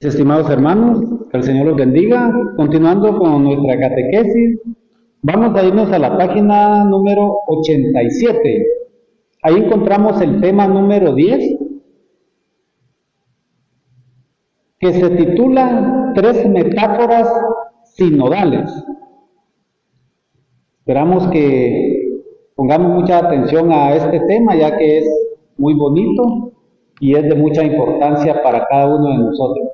Estimados hermanos, que el Señor los bendiga. Continuando con nuestra catequesis, vamos a irnos a la página número 87. Ahí encontramos el tema número 10, que se titula Tres metáforas sinodales. Esperamos que pongamos mucha atención a este tema, ya que es muy bonito y es de mucha importancia para cada uno de nosotros.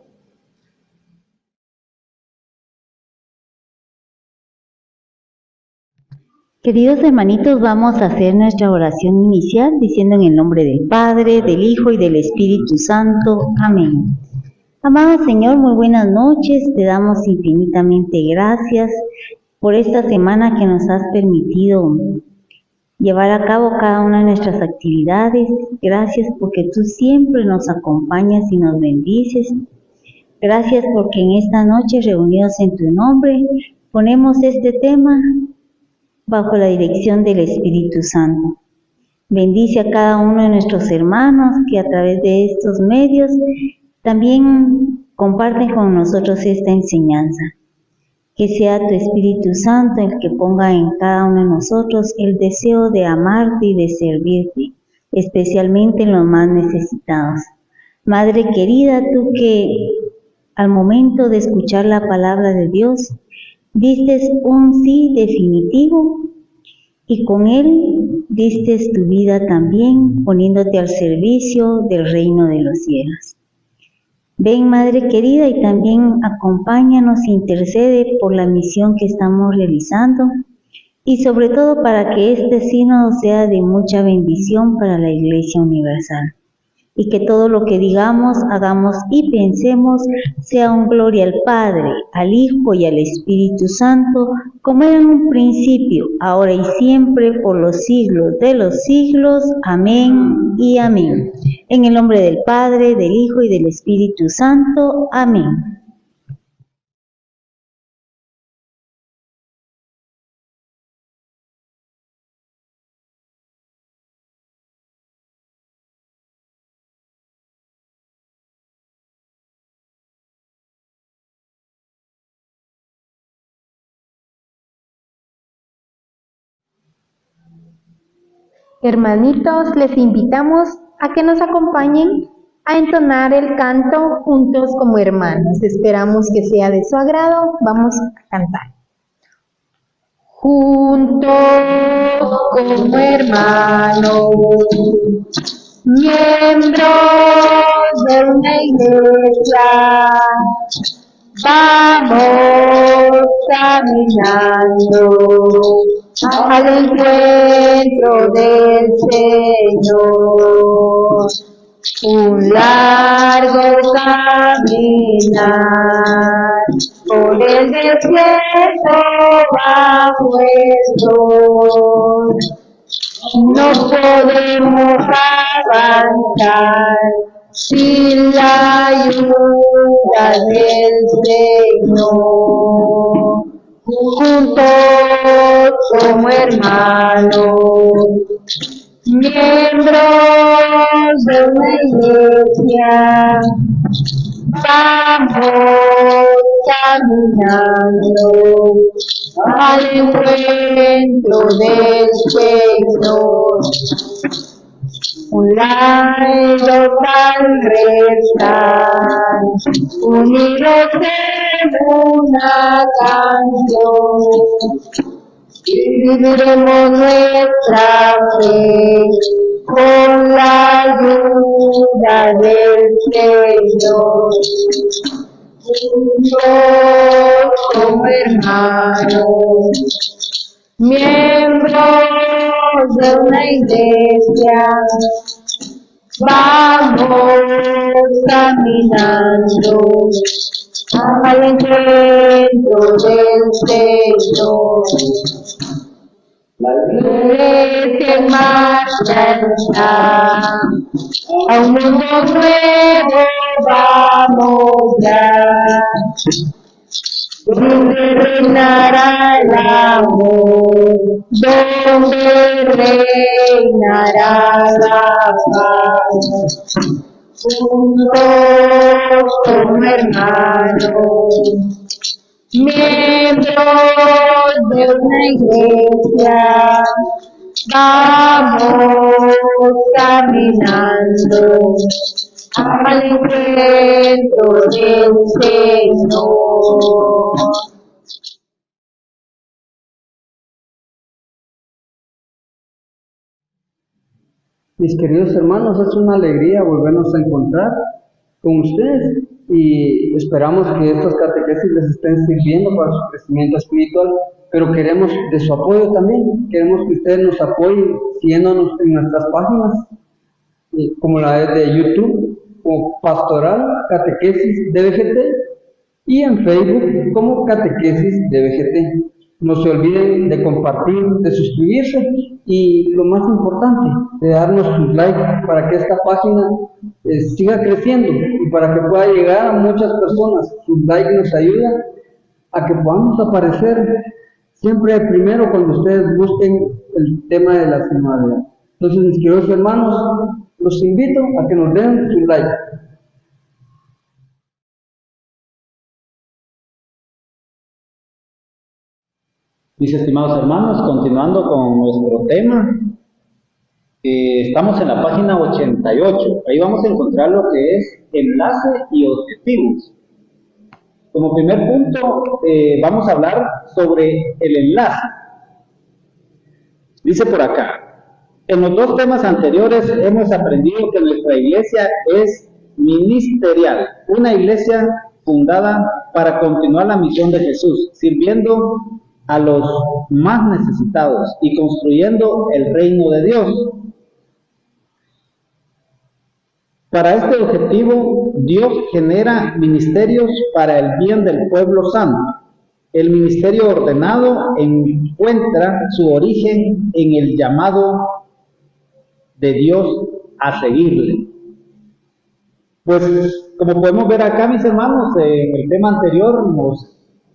Queridos hermanitos, vamos a hacer nuestra oración inicial diciendo en el nombre del Padre, del Hijo y del Espíritu Santo. Amén. Amado Señor, muy buenas noches. Te damos infinitamente gracias por esta semana que nos has permitido llevar a cabo cada una de nuestras actividades. Gracias porque tú siempre nos acompañas y nos bendices. Gracias porque en esta noche, reunidos en tu nombre, ponemos este tema bajo la dirección del Espíritu Santo. Bendice a cada uno de nuestros hermanos que a través de estos medios también comparten con nosotros esta enseñanza. Que sea tu Espíritu Santo el que ponga en cada uno de nosotros el deseo de amarte y de servirte, especialmente en los más necesitados. Madre querida, tú que al momento de escuchar la palabra de Dios, diste un sí definitivo y con él diste tu vida también poniéndote al servicio del reino de los cielos. Ven, Madre querida, y también acompáñanos, intercede por la misión que estamos realizando y sobre todo para que este sínodo sea de mucha bendición para la Iglesia Universal. Y que todo lo que digamos, hagamos y pensemos sea un gloria al Padre, al Hijo y al Espíritu Santo, como era en un principio, ahora y siempre, por los siglos de los siglos. Amén y amén. En el nombre del Padre, del Hijo y del Espíritu Santo. Amén. Hermanitos, les invitamos a que nos acompañen a entonar el canto juntos como hermanos. Esperamos que sea de su agrado. Vamos a cantar. Juntos como hermanos, miembros de una iglesia, vamos caminando al encuentro del Señor. Un largo caminar por el desierto bajo el sol. No podemos avanzar sin la ayuda del Señor. Juntos como hermanos, miembros de una iglesia, vamos caminando al encuentro del Señor. Un largo tal restar, unidos en una canción, viviremos nuestra fe con la ayuda del Señor. Juntos como hermanos, miembros de una iglesia, vamos caminando al encuentro del Señor. La iglesia en marcha está, a un mundo nuevo vamos ya, donde reinará el amor, donde reinará la paz. Juntos como hermanos, hermanos, miembros de una iglesia, vamos caminando al encuentro del Señor. Mis queridos hermanos, es una alegría volvernos a encontrar con ustedes y esperamos que estas catequesis les estén sirviendo para su crecimiento espiritual, pero queremos de su apoyo también, queremos que ustedes nos apoyen siguiéndonos en nuestras páginas, como la de YouTube, como Pastoral Catequesis DBGT, y en Facebook como Catequesis DBGT. No se olviden de compartir, de suscribirse y lo más importante, de darnos sus likes para que esta página siga creciendo y para que pueda llegar a muchas personas. Sus likes nos ayudan a que podamos aparecer siempre primero cuando ustedes busquen el tema de la sinodalidad. Entonces, mis queridos hermanos, los invito a que nos den su like. Mis estimados hermanos, continuando con nuestro tema, estamos en la página 88. Ahí vamos a encontrar lo que es enlace y objetivos. Como primer punto, vamos a hablar sobre el enlace. Dice por acá, en los dos temas anteriores hemos aprendido que nuestra iglesia es ministerial, una iglesia fundada para continuar la misión de Jesús, sirviendo a los más necesitados y construyendo el reino de Dios. Para este objetivo, Dios genera ministerios para el bien del pueblo santo. El ministerio ordenado encuentra su origen en el llamado de Dios a seguirle. Pues, como podemos ver acá, mis hermanos, en el tema anterior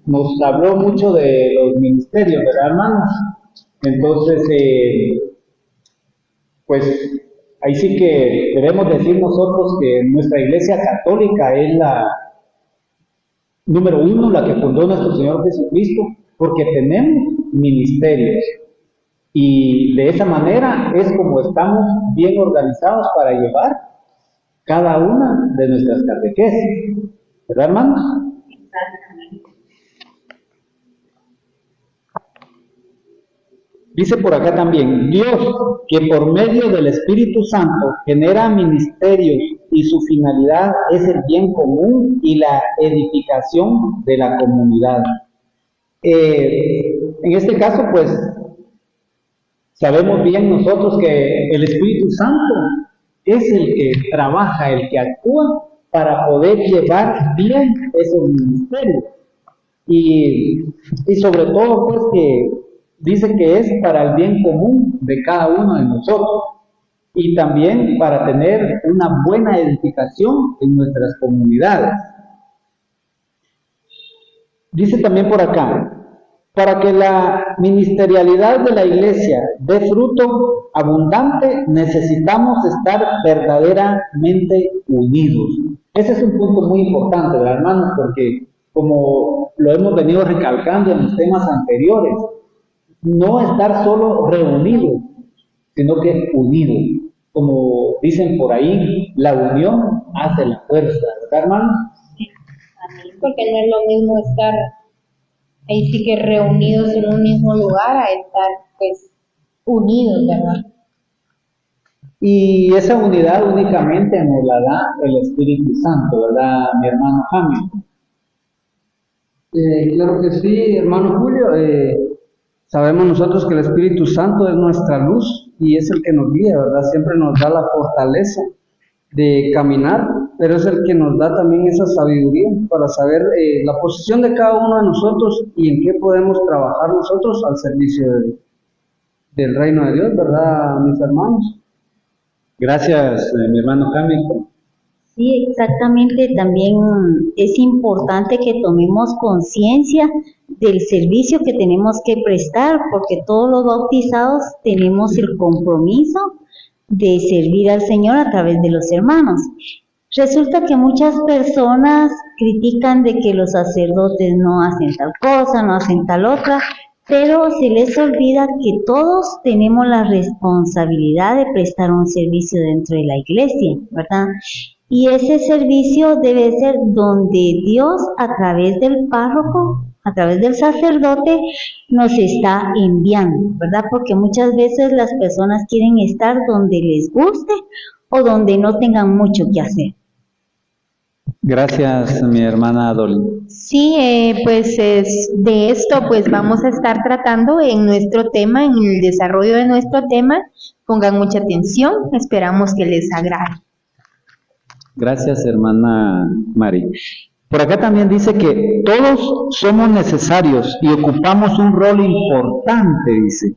nos habló mucho de los ministerios, ¿verdad, hermanos? Entonces, pues, ahí sí que debemos decir nosotros que nuestra iglesia católica es la número uno, la que fundó nuestro Señor Jesucristo, porque tenemos ministerios. Y de esa manera es como estamos bien organizados para llevar cada una de nuestras catequesis. ¿Verdad, hermanos? Dice por acá también, Dios, que por medio del Espíritu Santo genera ministerios y su finalidad es el bien común y la edificación de la comunidad. En este caso, pues, sabemos bien nosotros que el Espíritu Santo es el que trabaja, el que actúa para poder llevar bien esos ministerios. Y sobre todo, pues, que dice que es para el bien común de cada uno de nosotros y también para tener una buena edificación en nuestras comunidades. Dice también por acá, para que la ministerialidad de la iglesia dé fruto abundante, necesitamos estar verdaderamente unidos. Ese es un punto muy importante, ¿verdad, hermanos? Porque como lo hemos venido recalcando en los temas anteriores, no estar solo reunidos, sino que unidos. Como dicen por ahí, la unión hace la fuerza, ¿verdad, hermanos? Sí, porque no es lo mismo estar ahí sí que reunidos en un mismo lugar a estar pues unidos, ¿verdad? Y esa unidad únicamente nos la da el Espíritu Santo, ¿verdad, mi hermano Jaime? Claro que sí, hermano Julio. Sabemos nosotros que el Espíritu Santo es nuestra luz y es el que nos guía, ¿verdad? Siempre nos da la fortaleza de caminar, pero es el que nos da también esa sabiduría para saber la posición de cada uno de nosotros y en qué podemos trabajar nosotros al servicio del reino de Dios, ¿verdad, mis hermanos? Gracias, mi hermano Jaime. Sí, exactamente. También es importante que tomemos conciencia del servicio que tenemos que prestar, porque todos los bautizados tenemos el compromiso de servir al Señor a través de los hermanos. Resulta que muchas personas critican de que los sacerdotes no hacen tal cosa, no hacen tal otra, pero se les olvida que todos tenemos la responsabilidad de prestar un servicio dentro de la iglesia, ¿verdad? Y ese servicio debe ser donde Dios, a través del párroco, a través del sacerdote, nos está enviando, ¿verdad? Porque muchas veces las personas quieren estar donde les guste o donde no tengan mucho que hacer. Gracias, mi hermana Dolly. Sí, pues de esto pues vamos a estar tratando en nuestro tema, en el desarrollo de nuestro tema. Pongan mucha atención, esperamos que les agrade. Gracias, hermana Mari. Por acá también dice que todos somos necesarios y ocupamos un rol importante, dice,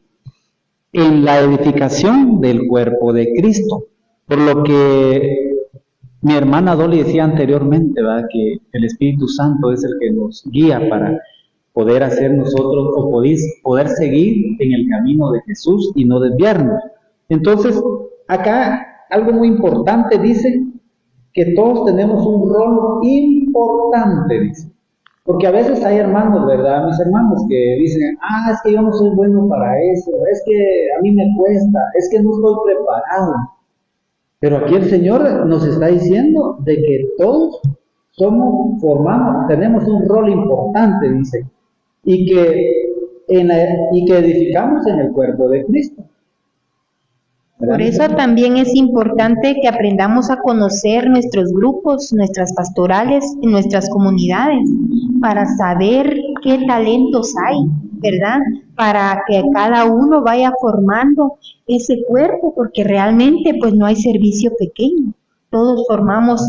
en la edificación del cuerpo de Cristo. Por lo que mi hermana Dolly decía anteriormente, ¿verdad? Que el Espíritu Santo es el que nos guía para poder hacer nosotros o poder seguir en el camino de Jesús y no desviarnos. Entonces, acá algo muy importante dice que todos tenemos un rol importante, dice. Porque a veces hay hermanos, ¿verdad? Mis hermanos que dicen, es que yo no soy bueno para eso, es que a mí me cuesta, es que no estoy preparado. Pero aquí el Señor nos está diciendo de que todos tenemos un rol importante, dice, y que edificamos en el cuerpo de Cristo. Por eso también es importante que aprendamos a conocer nuestros grupos, nuestras pastorales, nuestras comunidades, para saber qué talentos hay, ¿verdad? Para que cada uno vaya formando ese cuerpo, porque realmente pues no hay servicio pequeño, todos formamos,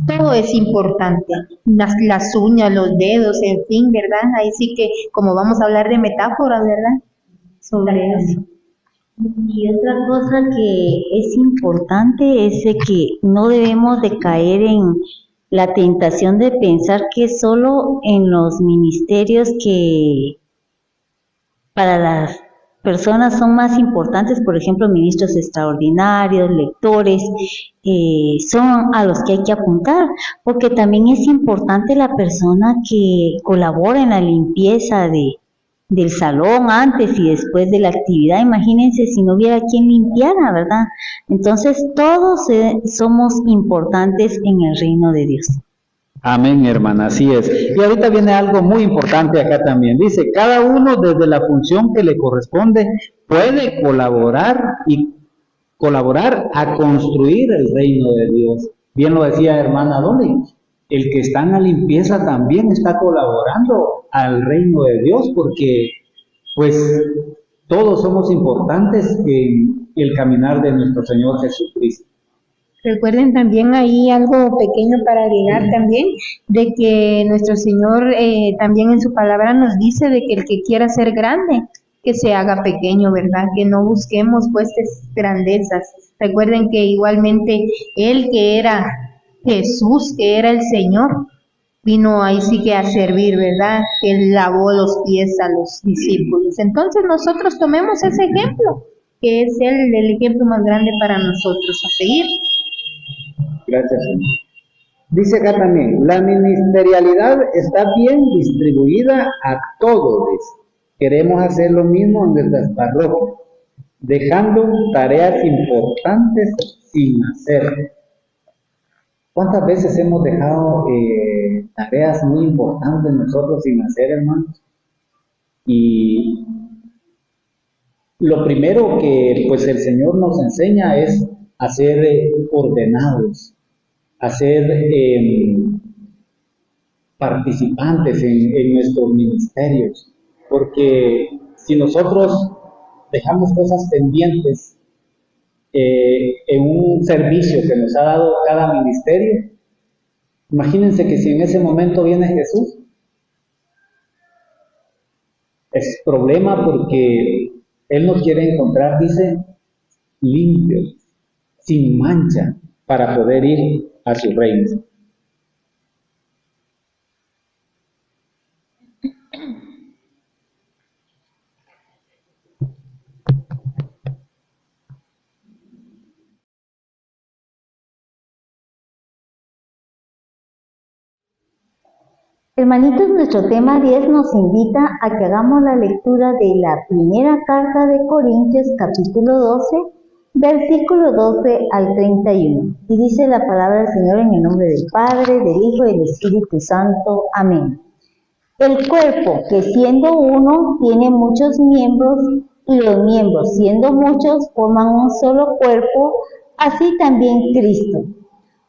todo es importante, las uñas, los dedos, en fin, ¿verdad? Ahí sí que como vamos a hablar de metáforas, ¿verdad? Sobre eso. Y otra cosa que es importante es de que no debemos de caer en la tentación de pensar que solo en los ministerios que para las personas son más importantes, por ejemplo, ministros extraordinarios, lectores, son a los que hay que apuntar, porque también es importante la persona que colabora en la limpieza del salón antes y después de la actividad. Imagínense si no hubiera quien limpiara, ¿verdad? Entonces todos somos importantes en el reino de Dios. Amén, hermana, así es. Y ahorita viene algo muy importante acá también. Dice, cada uno desde la función que le corresponde puede colaborar a construir el reino de Dios. Bien lo decía hermana Dolly, el que está en la limpieza también está colaborando al reino de Dios porque pues todos somos importantes en el caminar de nuestro Señor Jesucristo. Recuerden también ahí algo pequeño para agregar también, de que nuestro Señor también en su palabra nos dice de que el que quiera ser grande, que se haga pequeño, ¿verdad? Que no busquemos pues grandezas. Recuerden que igualmente Él que era Jesús, que era el Señor, vino ahí sí que a servir, ¿verdad? Él lavó los pies a los discípulos. Entonces nosotros tomemos ese ejemplo, que es el ejemplo más grande para nosotros a seguir. Gracias, Señor. Dice acá también, la ministerialidad está bien distribuida a todos. Queremos hacer lo mismo en nuestras parroquias, dejando tareas importantes sin hacer. ¿Cuántas veces hemos dejado tareas muy importantes nosotros sin hacer, hermanos? Y lo primero que pues el Señor nos enseña es a ser ordenados, a ser participantes en nuestros ministerios, porque si nosotros dejamos cosas pendientes en un servicio que nos ha dado cada ministerio, imagínense que si en ese momento viene Jesús, es problema porque Él nos quiere encontrar, dice, limpios, sin mancha, para poder ir a su reino. Hermanitos, nuestro tema 10 nos invita a que hagamos la lectura de la primera carta de Corintios, capítulo 12, versículo 12 al 31. Y dice la palabra del Señor en el nombre del Padre, del Hijo y del Espíritu Santo. Amén. El cuerpo, que siendo uno, tiene muchos miembros, y los miembros, siendo muchos, forman un solo cuerpo, así también Cristo.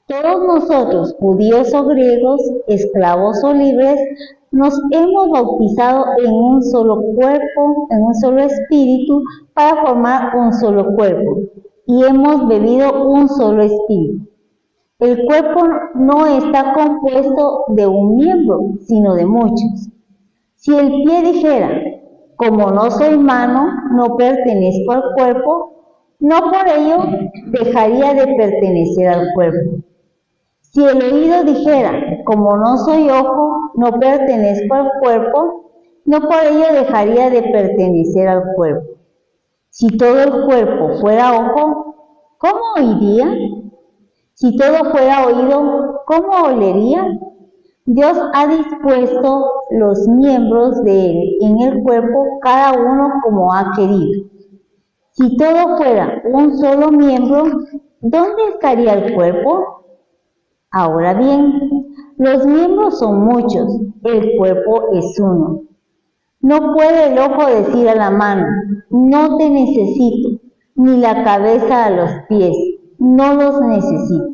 Todos nosotros, judíos o griegos, esclavos o libres, nos hemos bautizado en un solo cuerpo, en un solo espíritu, para formar un solo cuerpo, y hemos bebido un solo espíritu. El cuerpo no está compuesto de un miembro, sino de muchos. Si el pie dijera, como no soy mano, no pertenezco al cuerpo, no por ello dejaría de pertenecer al cuerpo. Si el oído dijera, como no soy ojo, no pertenezco al cuerpo, no por ello dejaría de pertenecer al cuerpo. Si todo el cuerpo fuera ojo, ¿cómo oiría? Si todo fuera oído, ¿cómo olería? Dios ha dispuesto los miembros de él en el cuerpo, cada uno como ha querido. Si todo fuera un solo miembro, ¿dónde estaría el cuerpo? Ahora bien, los miembros son muchos, el cuerpo es uno. No puede el ojo decir a la mano, no te necesito, ni la cabeza a los pies, no los necesito.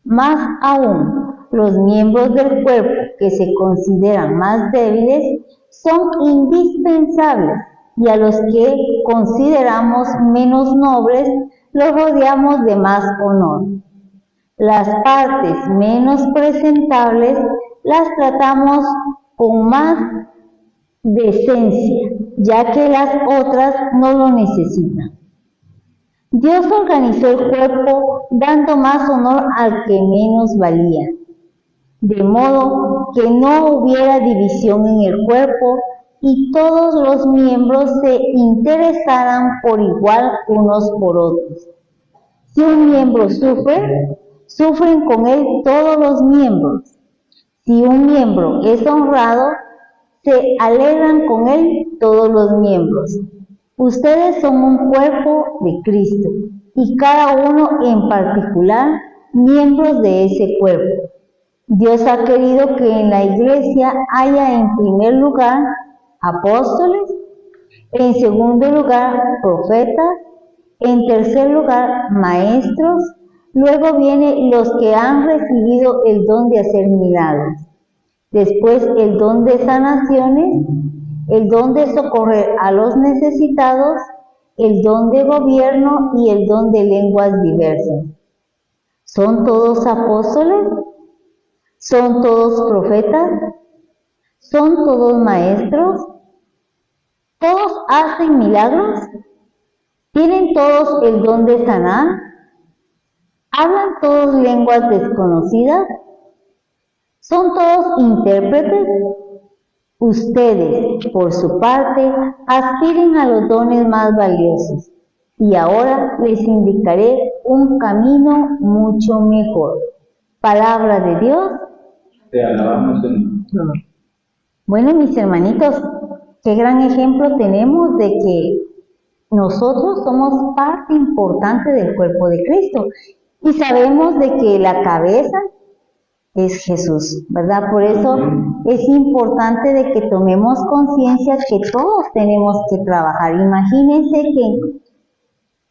Más aún, los miembros del cuerpo que se consideran más débiles son indispensables, y a los que consideramos menos nobles los rodeamos de más honor. Las partes menos presentables las tratamos con más decencia, ya que las otras no lo necesitan. Dios organizó el cuerpo dando más honor al que menos valía, de modo que no hubiera división en el cuerpo y todos los miembros se interesaran por igual unos por otros. Si un miembro sufre, sufren con él todos los miembros. Si un miembro es honrado, se alegran con él todos los miembros. Ustedes son un cuerpo de Cristo, y cada uno en particular miembros de ese cuerpo. Dios ha querido que en la iglesia haya en primer lugar apóstoles, en segundo lugar profetas, en tercer lugar maestros, luego vienen los que han recibido el don de hacer milagros, después el don de sanaciones, el don de socorrer a los necesitados, el don de gobierno y el don de lenguas diversas. ¿Son todos apóstoles? ¿Son todos profetas? ¿Son todos maestros? ¿Todos hacen milagros? ¿Tienen todos el don de sanar? ¿Hablan todos lenguas desconocidas? ¿Son todos intérpretes? Ustedes, por su parte, aspiren a los dones más valiosos. Y ahora les indicaré un camino mucho mejor. Palabra de Dios. Te alabamos, Señor. Bueno, mis hermanitos, qué gran ejemplo tenemos de que nosotros somos parte importante del cuerpo de Cristo. Y sabemos de que la cabeza es Jesús, ¿verdad? Por eso es importante de que tomemos conciencia que todos tenemos que trabajar. Imagínense que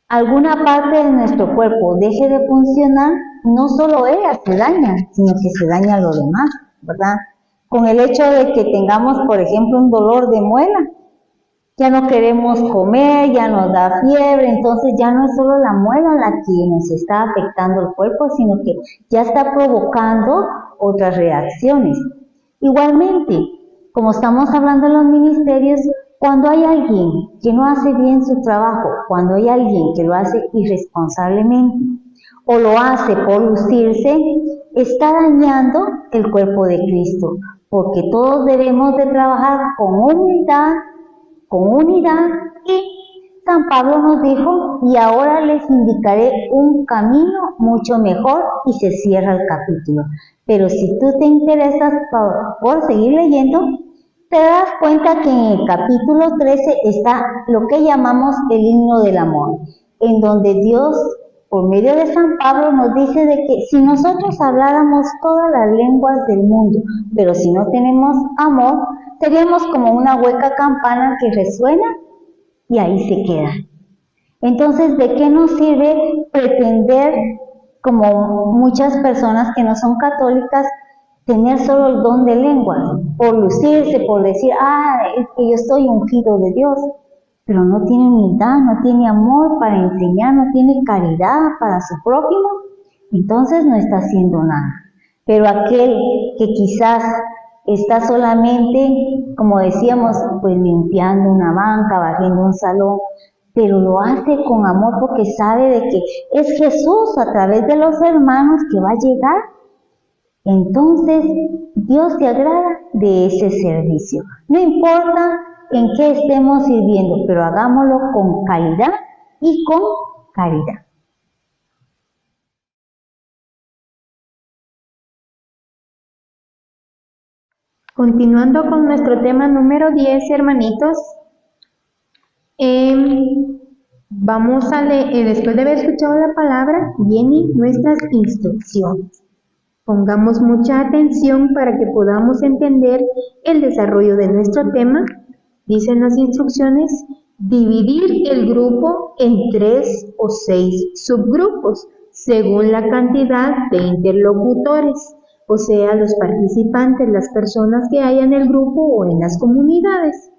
alguna parte de nuestro cuerpo deje de funcionar, no solo ella se daña, sino que se daña lo demás, ¿verdad? Con el hecho de que tengamos, por ejemplo, un dolor de muela, ya no queremos comer, ya nos da fiebre, entonces ya no es solo la muela la que nos está afectando el cuerpo, sino que ya está provocando otras reacciones. Igualmente, como estamos hablando en los ministerios, cuando hay alguien que no hace bien su trabajo, cuando hay alguien que lo hace irresponsablemente o lo hace por lucirse, está dañando el cuerpo de Cristo, porque todos debemos de trabajar con unidad, y San Pablo nos dijo, y ahora les indicaré un camino mucho mejor, y se cierra el capítulo. Pero si tú te interesas por seguir leyendo, te das cuenta que en el capítulo 13 está lo que llamamos el himno del amor, en donde Dios, por medio de San Pablo, nos dice de que si nosotros habláramos todas las lenguas del mundo, pero si no tenemos amor, seríamos como una hueca campana que resuena y ahí se queda. Entonces, ¿de qué nos sirve pretender, como muchas personas que no son católicas, tener solo el don de lenguas, por lucirse, por decir, es que yo estoy ungido de Dios, pero no tiene humildad, no tiene amor para enseñar, no tiene caridad para su prójimo? Entonces no está haciendo nada. Pero aquel que quizás está solamente, como decíamos, pues limpiando una banca, barriendo un salón, pero lo hace con amor porque sabe de que es Jesús a través de los hermanos que va a llegar. Entonces, Dios se agrada de ese servicio. No importa en qué estemos sirviendo, pero hagámoslo con calidad y con caridad. Continuando con nuestro tema número 10, hermanitos, vamos a leer, después de haber escuchado la palabra, vienen nuestras instrucciones. Pongamos mucha atención para que podamos entender el desarrollo de nuestro tema. Dicen las instrucciones: dividir el grupo en 3 o 6 subgrupos, según la cantidad de interlocutores, o sea, los participantes, las personas que hay en el grupo o en las comunidades.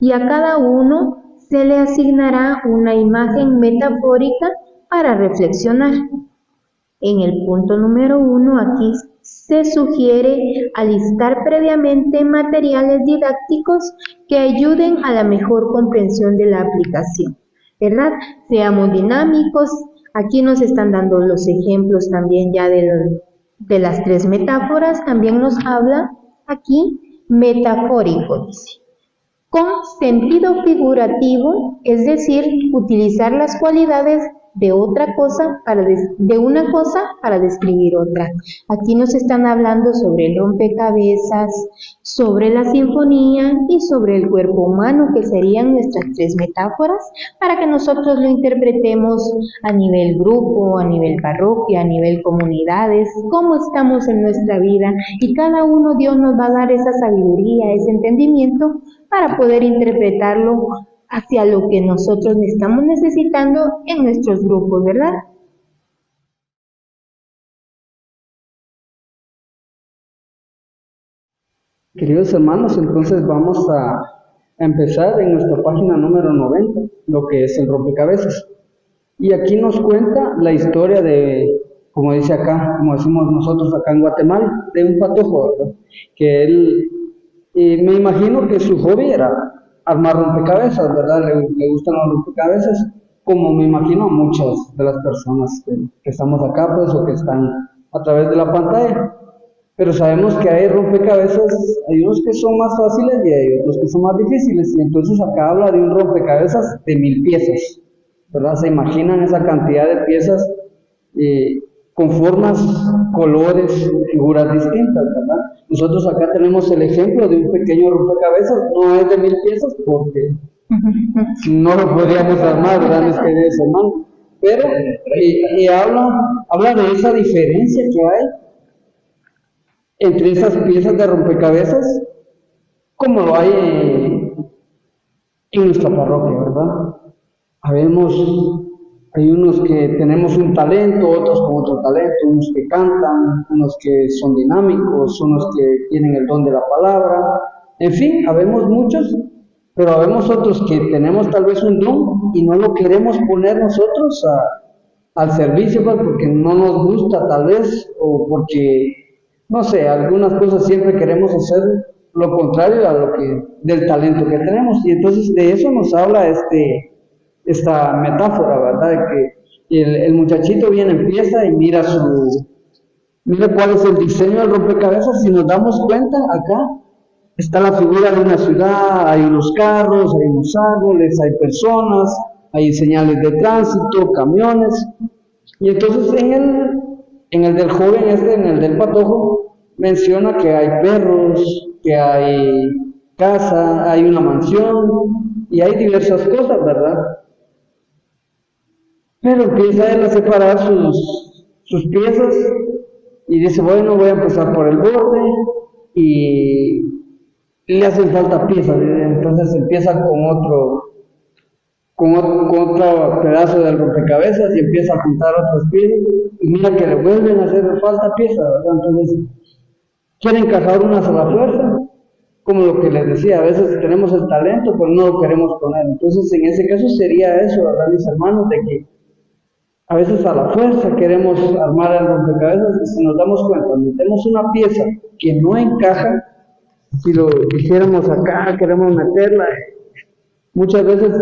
Y a cada uno se le asignará una imagen metafórica para reflexionar. En el punto número 1, aquí se sugiere alistar previamente materiales didácticos que ayuden a la mejor comprensión de la aplicación, ¿verdad? Seamos dinámicos. Aquí nos están dando los ejemplos también ya de las 3 metáforas. También nos habla aquí metafórico, dice, con sentido figurativo, es decir, utilizar las cualidades de otra cosa de una cosa para describir otra. Aquí nos están hablando sobre el rompecabezas, sobre la sinfonía y sobre el cuerpo humano, que serían nuestras 3 metáforas, para que nosotros lo interpretemos a nivel grupo, a nivel parroquia, a nivel comunidades, cómo estamos en nuestra vida, y cada uno Dios nos va a dar esa sabiduría, ese entendimiento para poder interpretarlo hacia lo que nosotros estamos necesitando en nuestros grupos, ¿verdad? Queridos hermanos, entonces vamos a empezar en nuestra página número 90, lo que es el rompecabezas. Y aquí nos cuenta la historia de, como dice acá, como decimos nosotros acá en Guatemala, de un patojo, ¿verdad? Que él, me imagino que su hobby era armar rompecabezas, ¿verdad? Le gustan los rompecabezas, como me imagino a muchas de las personas que estamos acá, pues, o que están a través de la pantalla. Pero sabemos que hay rompecabezas, hay unos que son más fáciles y hay otros que son más difíciles. Y entonces acá habla de un rompecabezas de 1000 piezas, ¿verdad? Se imaginan esa cantidad de piezas con formas, colores, figuras distintas, ¿verdad? Nosotros acá tenemos el ejemplo de un pequeño rompecabezas, no es de 1000 piezas porque no lo podríamos armar, ¿verdad? Mis queridos hermanos. Pero habla de esa diferencia que hay entre esas piezas de rompecabezas, como lo hay en nuestra parroquia, ¿verdad? Hay unos que tenemos un talento, otros con otro talento, unos que cantan, unos que son dinámicos, unos que tienen el don de la palabra, en fin, habemos muchos, pero habemos otros que tenemos tal vez un don y no lo queremos poner nosotros al servicio, pues, porque no nos gusta tal vez, o porque no sé, algunas cosas siempre queremos hacer lo contrario a lo del talento que tenemos. Y entonces de eso nos habla esta metáfora, ¿verdad? De que el muchachito viene, empieza y mira cuál es el diseño del rompecabezas. Si nos damos cuenta, acá está la figura de una ciudad, hay unos carros, hay unos árboles, hay personas, hay señales de tránsito, camiones. Y entonces en el del joven en el del patojo, menciona que hay perros, que hay casa, hay una mansión y hay diversas cosas, ¿verdad? Pero empieza él a separar sus piezas y dice, bueno, voy a empezar por el borde y le hacen falta piezas, entonces empieza con otro pedazo del rompecabezas y empieza a juntar otras piezas y mira que le vuelven a hacer falta piezas, ¿verdad? Entonces quiere encajar unas a la fuerza, como lo que les decía, a veces tenemos el talento pero no lo queremos poner, entonces en ese caso sería eso, ¿verdad, mis hermanos? De que a veces a la fuerza queremos armar el rompecabezas y si nos damos cuenta, metemos una pieza que no encaja, si lo hiciéramos acá, queremos meterla. Muchas veces,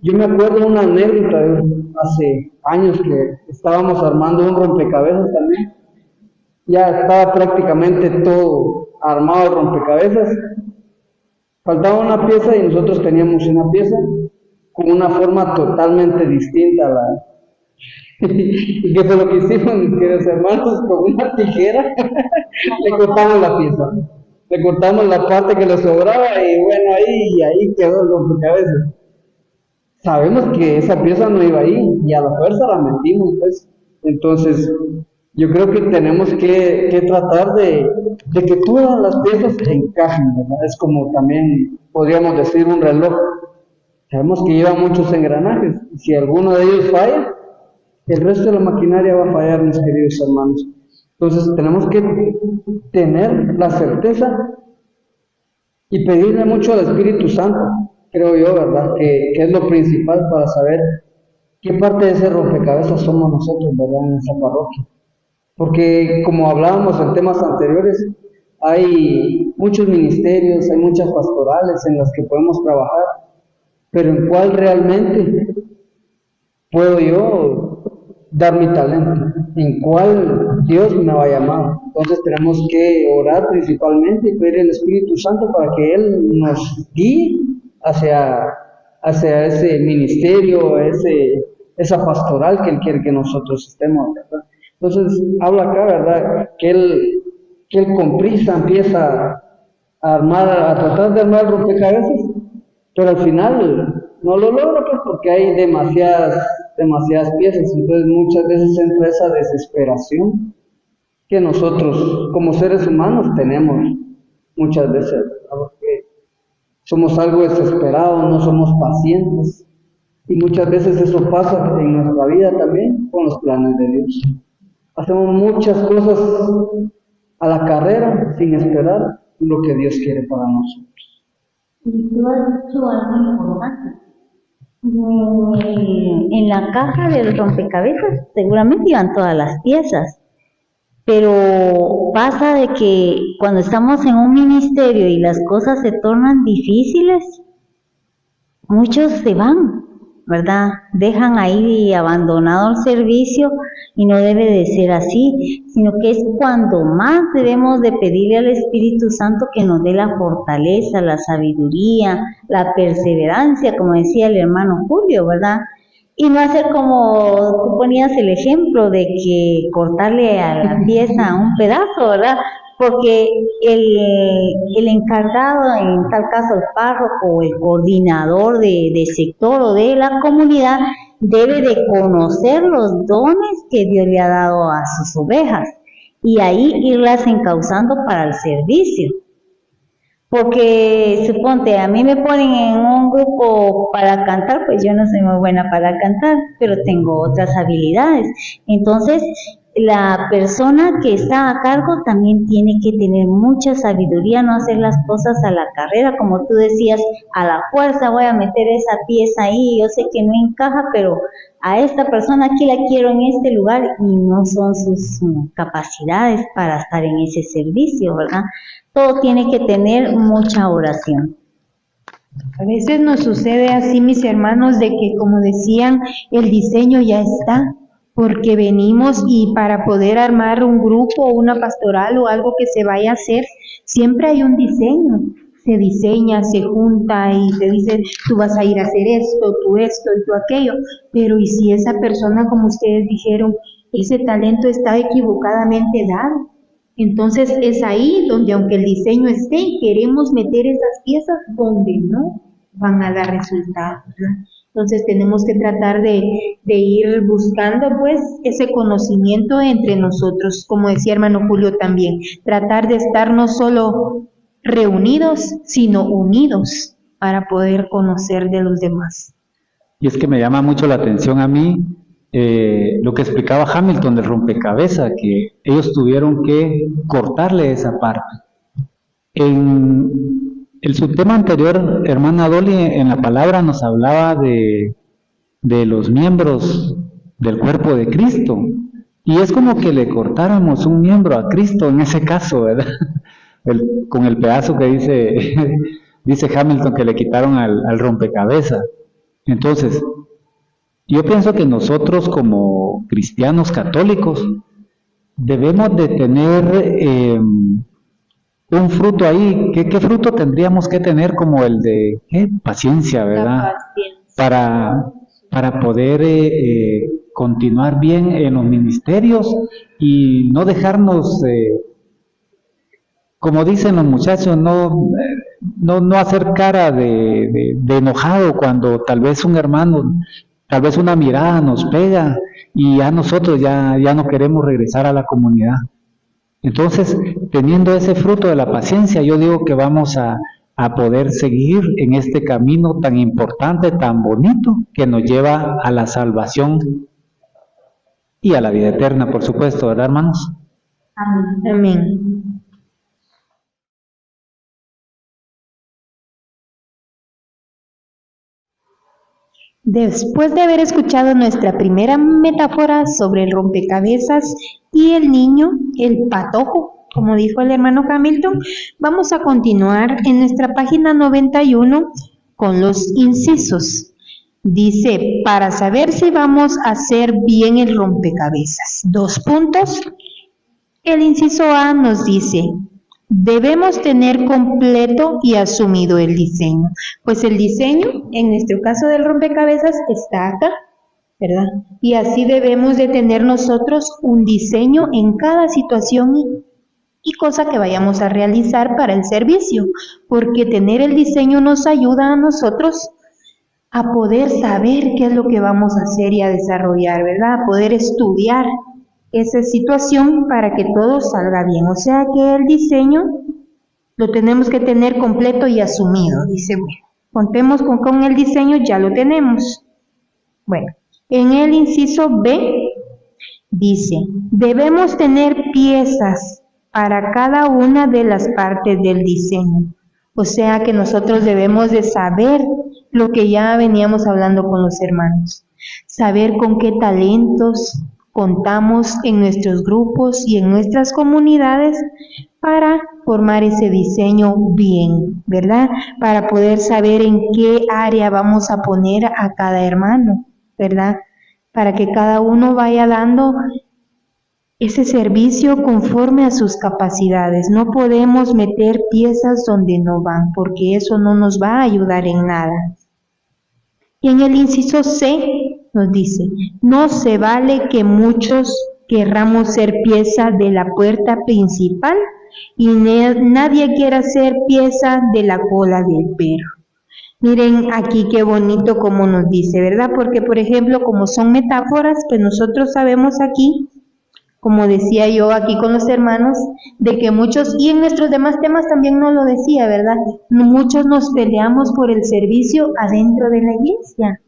yo me acuerdo de una anécdota de hace años que estábamos armando un rompecabezas también. Ya estaba prácticamente todo armado el rompecabezas. Faltaba una pieza y nosotros teníamos una pieza con una forma totalmente distinta a la... ¿Y qué fue lo que hicimos, mis queridos hermanos? Con una tijera le cortamos la pieza. Le cortamos la parte que le sobraba y bueno, ahí quedó el rompecabezas. Sabemos que esa pieza no iba ahí y a la fuerza la metimos, pues. Entonces, yo creo que tenemos que tratar de que todas las piezas encajen, ¿verdad? Es como también podríamos decir un reloj. Sabemos que lleva muchos engranajes. Si alguno de ellos falla, el resto de la maquinaria va a fallar, mis queridos hermanos. Entonces tenemos que tener la certeza y pedirle mucho al Espíritu Santo, creo yo, ¿verdad? Que es lo principal para saber qué parte de ese rompecabezas somos nosotros, ¿verdad? En esa parroquia. Porque como hablábamos en temas anteriores, hay muchos ministerios, hay muchas pastorales en las que podemos trabajar, pero ¿en cuál realmente puedo yo dar mi talento? ¿En cuál Dios me va a llamar? Entonces tenemos que orar principalmente y pedir al Espíritu Santo para que Él nos guíe hacia ese ministerio, esa pastoral que Él quiere que nosotros estemos, ¿verdad? Entonces habla acá, ¿verdad? Que Él con prisa empieza a tratar de armar rompecabezas, pero al final no lo logra, pues, porque hay demasiadas piezas. Entonces muchas veces entra esa desesperación que nosotros como seres humanos tenemos muchas veces, porque somos algo desesperados, no somos pacientes y muchas veces eso pasa en nuestra vida también con los planes de Dios. Hacemos muchas cosas a la carrera sin esperar lo que Dios quiere para nosotros. Y tú has dicho algo importante. En la caja del rompecabezas seguramente iban todas las piezas, pero pasa de que cuando estamos en un ministerio y las cosas se tornan difíciles, muchos se van, ¿verdad? Dejan ahí abandonado el servicio y no debe de ser así, sino que es cuando más debemos de pedirle al Espíritu Santo que nos dé la fortaleza, la sabiduría, la perseverancia, como decía el hermano Julio, ¿verdad? Y no hacer como tú ponías el ejemplo de que cortarle a la pieza un pedazo, ¿verdad? Porque el encargado, en tal caso el párroco o el coordinador de sector o de la comunidad, debe de conocer los dones que Dios le ha dado a sus ovejas y ahí irlas encauzando para el servicio. Porque suponte, a mí me ponen en un grupo para cantar, pues yo no soy muy buena para cantar, pero tengo otras habilidades. Entonces, la persona que está a cargo también tiene que tener mucha sabiduría, no hacer las cosas a la carrera, como tú decías, a la fuerza voy a meter esa pieza ahí, yo sé que no encaja, pero a esta persona aquí la quiero en este lugar y no son sus capacidades para estar en ese servicio, ¿verdad? Todo tiene que tener mucha oración. A veces nos sucede así, mis hermanos, de que, como decían, el diseño ya está, porque venimos y para poder armar un grupo, una pastoral o algo que se vaya a hacer, siempre hay un diseño. Se diseña, se junta y se dice, tú vas a ir a hacer esto y tú aquello. Pero ¿y si esa persona, como ustedes dijeron, ese talento está equivocadamente dado? Entonces es ahí donde, aunque el diseño esté, queremos meter esas piezas donde no van a dar resultados, ¿verdad? Entonces tenemos que tratar de ir buscando pues ese conocimiento entre nosotros, como decía hermano Julio también, tratar de estar no solo reunidos, sino unidos para poder conocer de los demás. Y es que me llama mucho la atención a mí lo que explicaba Hamilton del rompecabezas, que ellos tuvieron que cortarle esa parte. En el subtema anterior, hermana Dolly, en la palabra nos hablaba de los miembros del cuerpo de Cristo. Y es como que le cortáramos un miembro a Cristo en ese caso, ¿verdad? Con el pedazo que dice Hamilton que le quitaron al rompecabezas. Entonces, yo pienso que nosotros como cristianos católicos debemos de tener un fruto ahí. ¿Qué fruto tendríamos que tener como el de paciencia, ¿verdad? Para poder continuar bien en los ministerios y no dejarnos, como dicen los muchachos, no hacer cara de enojado cuando tal vez un hermano, tal vez una mirada nos pega y a nosotros ya no queremos regresar a la comunidad. Entonces, teniendo ese fruto de la paciencia, yo digo que vamos a poder seguir en este camino tan importante, tan bonito, que nos lleva a la salvación y a la vida eterna, por supuesto, ¿verdad, hermanos? Amén. Después de haber escuchado nuestra primera metáfora sobre el rompecabezas y el niño, el patojo, como dijo el hermano Hamilton, vamos a continuar en nuestra página 91 con los incisos. Dice, para saber si vamos a hacer bien el rompecabezas. 2 puntos. El inciso A nos dice, debemos tener completo y asumido el diseño. Pues el diseño, en nuestro caso del rompecabezas, está acá, ¿verdad? Y así debemos de tener nosotros un diseño en cada situación y cosa que vayamos a realizar para el servicio, porque tener el diseño nos ayuda a nosotros a poder saber qué es lo que vamos a hacer y a desarrollar, ¿verdad? A poder estudiar esa situación para que todo salga bien. O sea que el diseño lo tenemos que tener completo y asumido. Dice, bueno, contemos con el diseño, ya lo tenemos. Bueno, en el inciso B dice, debemos tener piezas para cada una de las partes del diseño. O sea que nosotros debemos de saber lo que ya veníamos hablando con los hermanos. Saber con qué talentos contamos en nuestros grupos y en nuestras comunidades para formar ese diseño bien, ¿verdad? Para poder saber en qué área vamos a poner a cada hermano, ¿verdad? Para que cada uno vaya dando ese servicio conforme a sus capacidades. No podemos meter piezas donde no van, porque eso no nos va a ayudar en nada. Y en el inciso C nos dice, no se vale que muchos querramos ser pieza de la puerta principal y nadie quiera ser pieza de la cola del perro. Miren aquí qué bonito como nos dice, ¿verdad? Porque, por ejemplo, como son metáforas, pues nosotros sabemos aquí, como decía yo aquí con los hermanos, de que muchos, y en nuestros demás temas también nos lo decía, ¿verdad? Muchos nos peleamos por el servicio adentro de la iglesia.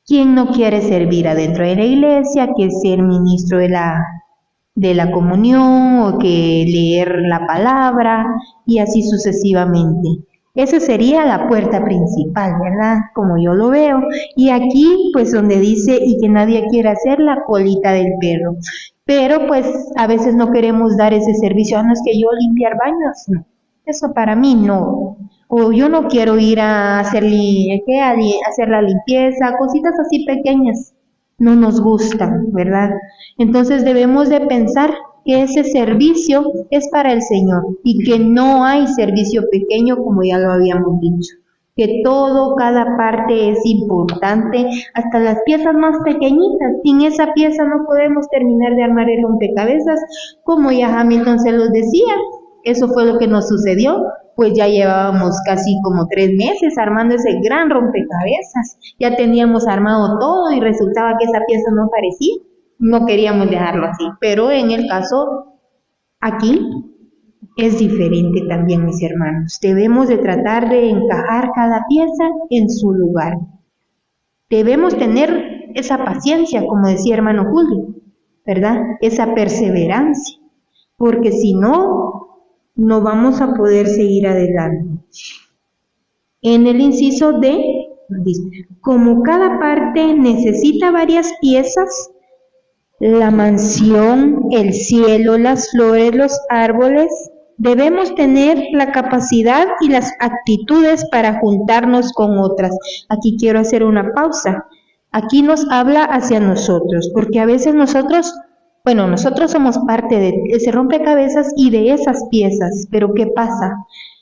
¿Quién no quiere servir adentro de la iglesia? Que ser ministro de la comunión o que leer la palabra y así sucesivamente. Esa sería la puerta principal, ¿verdad? Como yo lo veo. Y aquí, pues donde dice, y que nadie quiera hacer la colita del perro. Pero pues a veces no queremos dar ese servicio. No es que yo limpiar baños, no. Eso para mí no. O yo no quiero ir a hacer la limpieza, cositas así pequeñas. No nos gustan, ¿verdad? Entonces debemos de pensar que ese servicio es para el Señor y que no hay servicio pequeño como ya lo habíamos dicho. que todo, cada parte es importante, hasta las piezas más pequeñitas. Sin esa pieza no podemos terminar de armar el rompecabezas, como ya Hamilton se los decía. Eso fue lo que nos sucedió, pues ya llevábamos casi como 3 meses armando ese gran rompecabezas. Ya teníamos armado todo y resultaba que esa pieza no aparecía. No queríamos dejarlo así, pero en el caso aquí es diferente también, mis hermanos. Debemos de tratar de encajar cada pieza en su lugar. Debemos tener esa paciencia, como decía hermano Julio, ¿verdad? Esa perseverancia, porque si no, no vamos a poder seguir adelante. En el inciso D, dice, como cada parte necesita varias piezas, la mansión, el cielo, las flores, los árboles, debemos tener la capacidad y las actitudes para juntarnos con otras. Aquí quiero hacer una pausa. Aquí nos habla hacia nosotros, porque a veces nosotros somos parte de ese rompecabezas y de esas piezas, pero ¿qué pasa?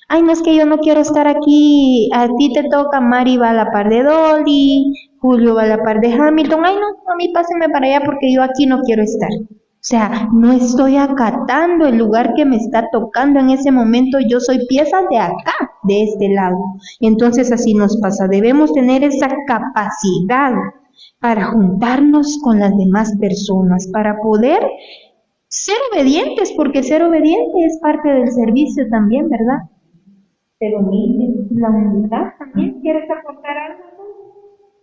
Ay, no, es que yo no quiero estar aquí, a ti te toca, Mari va a la par de Dolly, Julio va a la par de Hamilton, ay no, a mí pásenme para allá porque yo aquí no quiero estar. O sea, no estoy acatando el lugar que me está tocando en ese momento, yo soy pieza de acá, de este lado. Entonces así nos pasa, debemos tener esa capacidad para juntarnos con las demás personas, para poder ser obedientes, porque ser obediente es parte del servicio también, ¿verdad? Ser humilde, la humildad también. ¿Quieres aportar algo?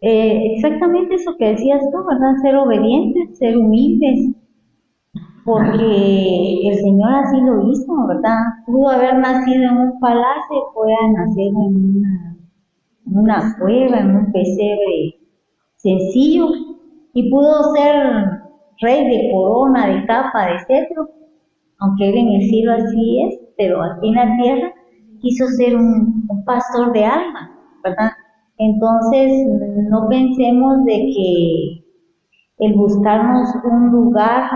Exactamente eso que decías tú, ¿verdad? Ser obedientes, ser humildes, porque el Señor así lo hizo, ¿verdad? Pudo haber nacido en un palacio, puede nacer en una cueva, en un pesebre sencillo, y pudo ser rey de corona, de capa, de cetro, aunque él en el cielo así es, pero aquí en la tierra quiso ser un pastor de almas, ¿verdad? Entonces, no pensemos de que el buscarnos un lugar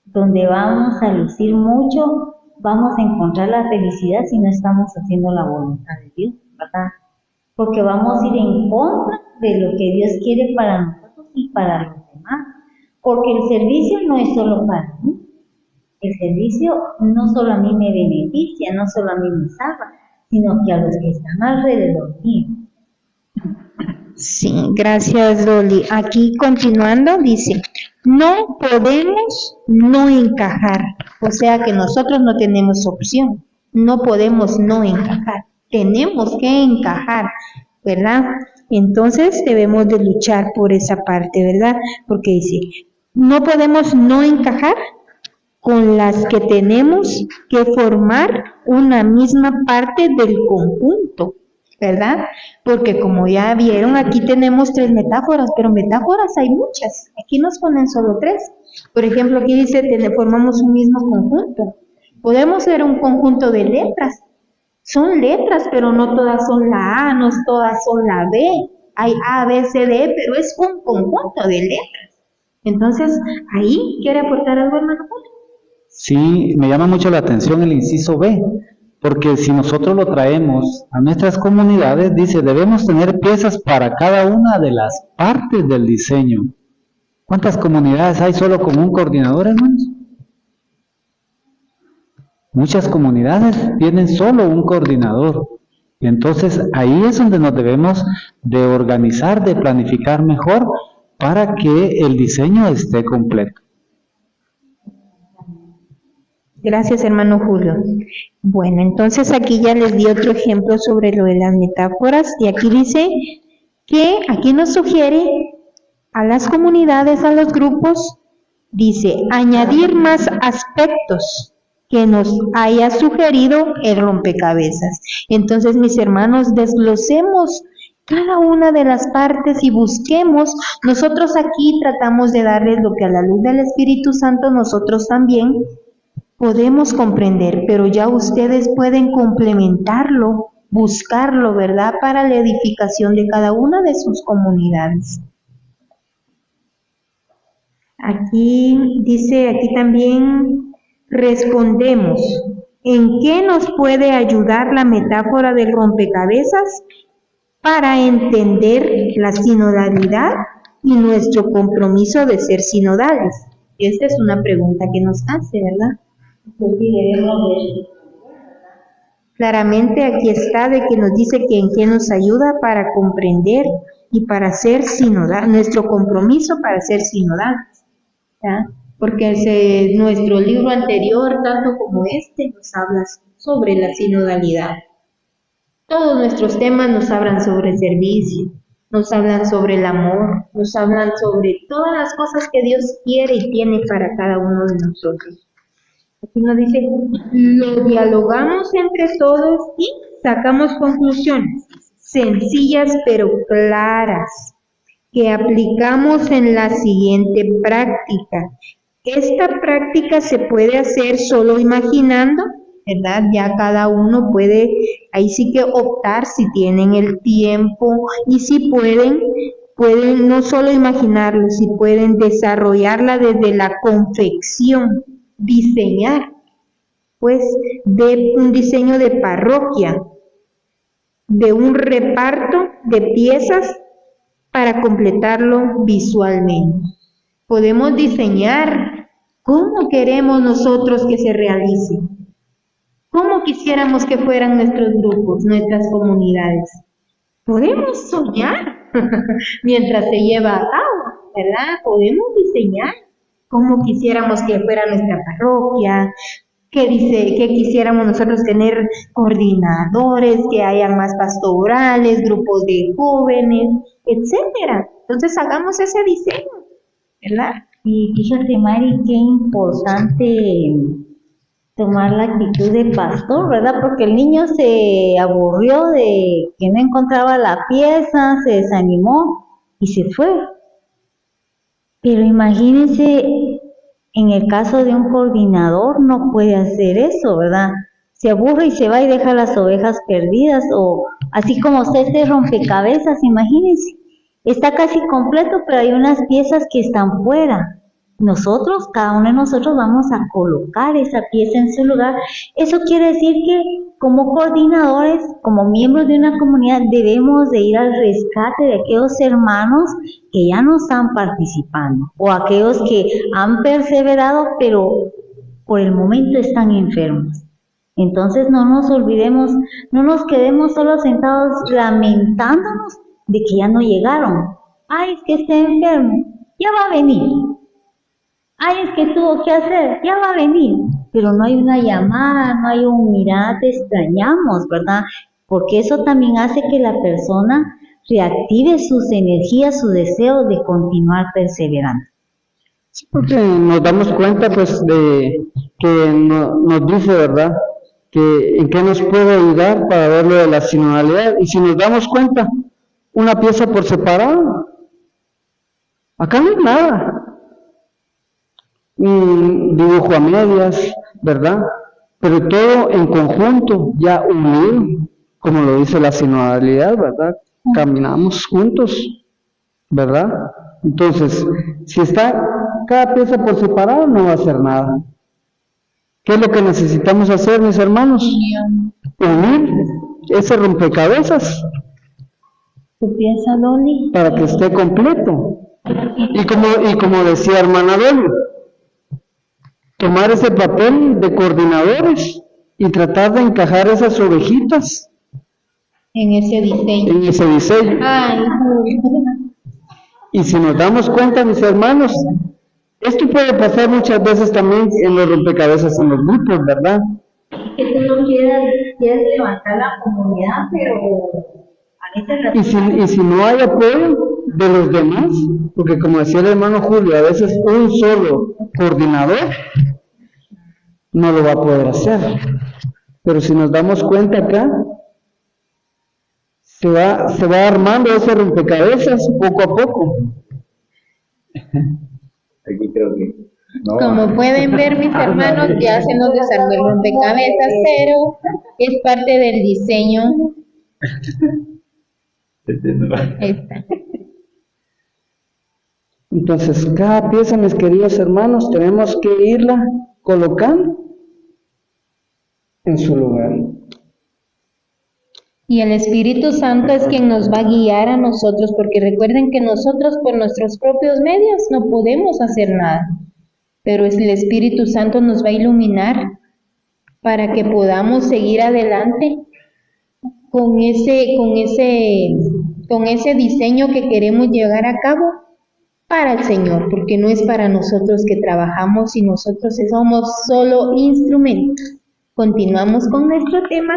donde vamos a lucir mucho, vamos a encontrar la felicidad si no estamos haciendo la voluntad de Dios, ¿verdad? Porque vamos a ir en contra de lo que Dios quiere para nosotros y para los demás. Porque el servicio no es solo para mí. El servicio no solo a mí me beneficia, no solo a mí me salva, sino que a los que están alrededor mío. Sí, gracias, Loli. Aquí continuando dice, no podemos no encajar, o sea que nosotros no tenemos opción, no podemos no encajar, tenemos que encajar, ¿verdad? Entonces debemos de luchar por esa parte, ¿verdad? Porque dice, no podemos no encajar con las que tenemos que formar una misma parte del conjunto, ¿verdad? Porque como ya vieron, aquí tenemos 3 metáforas, pero metáforas hay muchas. Aquí nos ponen solo 3. Por ejemplo, aquí dice, formamos un mismo conjunto. Podemos ser un conjunto de letras. Son letras, pero no todas son la A, no todas son la B. Hay A, B, C, D, pero es un conjunto de letras. Entonces, ahí, ¿quiere aportar algo, hermano? Sí, me llama mucho la atención el inciso B, porque si nosotros lo traemos a nuestras comunidades, dice, debemos tener piezas para cada una de las partes del diseño. ¿Cuántas comunidades hay solo con un coordinador, hermanos? Muchas comunidades tienen solo un coordinador. Y entonces ahí es donde nos debemos de organizar, de planificar mejor para que el diseño esté completo. Gracias, hermano Julio. Bueno, entonces aquí ya les di otro ejemplo sobre lo de las metáforas y aquí dice que aquí nos sugiere a las comunidades, a los grupos, dice añadir más aspectos que nos haya sugerido el rompecabezas. Entonces, mis hermanos, desglosemos cada una de las partes y busquemos. Nosotros aquí tratamos de darles lo que a la luz del Espíritu Santo nosotros también podemos comprender, pero ya ustedes pueden complementarlo, buscarlo, ¿verdad? Para la edificación de cada una de sus comunidades. Aquí dice, aquí también respondemos ¿En qué nos puede ayudar la metáfora del rompecabezas para entender la sinodalidad y nuestro compromiso de ser sinodales? Esta es una pregunta que nos hace, ¿verdad? Claramente aquí está de que nos dice que en qué nos ayuda para comprender y para ser sinodal, nuestro compromiso para ser sinodales, ¿ya? Porque nuestro libro anterior, tanto como este, nos habla sobre la sinodalidad. Todos nuestros temas nos hablan sobre el servicio, nos hablan sobre el amor, nos hablan sobre todas las cosas que Dios quiere y tiene para cada uno de nosotros. Aquí nos dice, lo dialogamos entre todos y sacamos conclusiones sencillas pero claras que aplicamos en la siguiente práctica. Esta práctica se puede hacer solo imaginando, ¿verdad? Ya cada uno puede, ahí sí que optar si tienen el tiempo y si pueden no solo imaginarlo, si pueden desarrollarla desde la confección, diseñar, pues, de un diseño de parroquia, de un reparto de piezas para completarlo visualmente. Podemos diseñar cómo queremos nosotros que se realice, cómo quisiéramos que fueran nuestros grupos, nuestras comunidades. Podemos soñar mientras se lleva a cabo, ¿verdad? Podemos diseñar cómo quisiéramos que fuera nuestra parroquia, que quisiéramos nosotros tener coordinadores, que hayan más pastorales, grupos de jóvenes, etcétera. Entonces hagamos ese diseño, ¿verdad? Y fíjate, Mari, qué importante tomar la actitud de pastor, ¿verdad? Porque el niño se aburrió de que no encontraba la pieza, se desanimó y se fue. Pero imagínense, en el caso de un coordinador no puede hacer eso, ¿verdad? Se aburre y se va y deja las ovejas perdidas, o así como está este rompecabezas, imagínense, está casi completo, pero hay unas piezas que están fuera. Nosotros, cada uno de nosotros vamos a colocar esa pieza en su lugar. Eso quiere decir que como coordinadores, como miembros de una comunidad, debemos de ir al rescate de aquellos hermanos que ya no están participando, o aquellos que han perseverado, pero por el momento están enfermos. Entonces no nos olvidemos, no nos quedemos solo sentados lamentándonos de que ya no llegaron. Ay, es que está enfermo, ya va a venir. Ay, es que tuvo que hacer, ya va a venir. Pero no hay una llamada, no hay un mira, te extrañamos, ¿verdad? Porque eso también hace que la persona reactive sus energías, su deseo de continuar perseverando. Sí, porque nos damos cuenta, pues, de que nos dice, ¿verdad?, que en qué nos puede ayudar para ver lo de la sinodalidad. Y si nos damos cuenta, una pieza por separado, acá no hay nada. Un dibujo a medias, ¿verdad? Pero todo en conjunto, ya unido, como lo dice la sinodalidad, ¿verdad? Caminamos juntos, ¿verdad? Entonces, si está cada pieza por separado, no va a hacer nada. ¿Qué es lo que necesitamos hacer, mis hermanos? Unir ese rompecabezas. ¿Tú piensas, Dolly? Para que esté completo. Y como decía hermana Dolly, tomar ese papel de coordinadores y tratar de encajar esas ovejitas En ese diseño. en ese diseño. Ay, Y si nos damos cuenta, mis hermanos, esto puede pasar muchas veces también en los rompecabezas en los grupos, ¿verdad? Que tú no quieras levantar la comunidad, pero a veces Y si no hay apoyo de los demás, porque como decía el hermano Julio, a veces un solo coordinador no lo va a poder hacer. Pero si nos damos cuenta acá, se va armando ese rompecabezas poco a poco. Aquí creo que no. como pueden ver mis hermanos, ya se nos desarmó el rompecabezas, pero es parte del diseño. Ahí está. Entonces, cada pieza, mis queridos hermanos, tenemos que irla colocando en su lugar. Y el Espíritu Santo es quien nos va a guiar a nosotros, porque recuerden que nosotros por nuestros propios medios no podemos hacer nada, pero es el Espíritu Santo nos va a iluminar para que podamos seguir adelante con ese diseño que queremos llevar a cabo para el Señor, porque no es para nosotros que trabajamos y nosotros somos solo instrumentos. Continuamos con nuestro tema.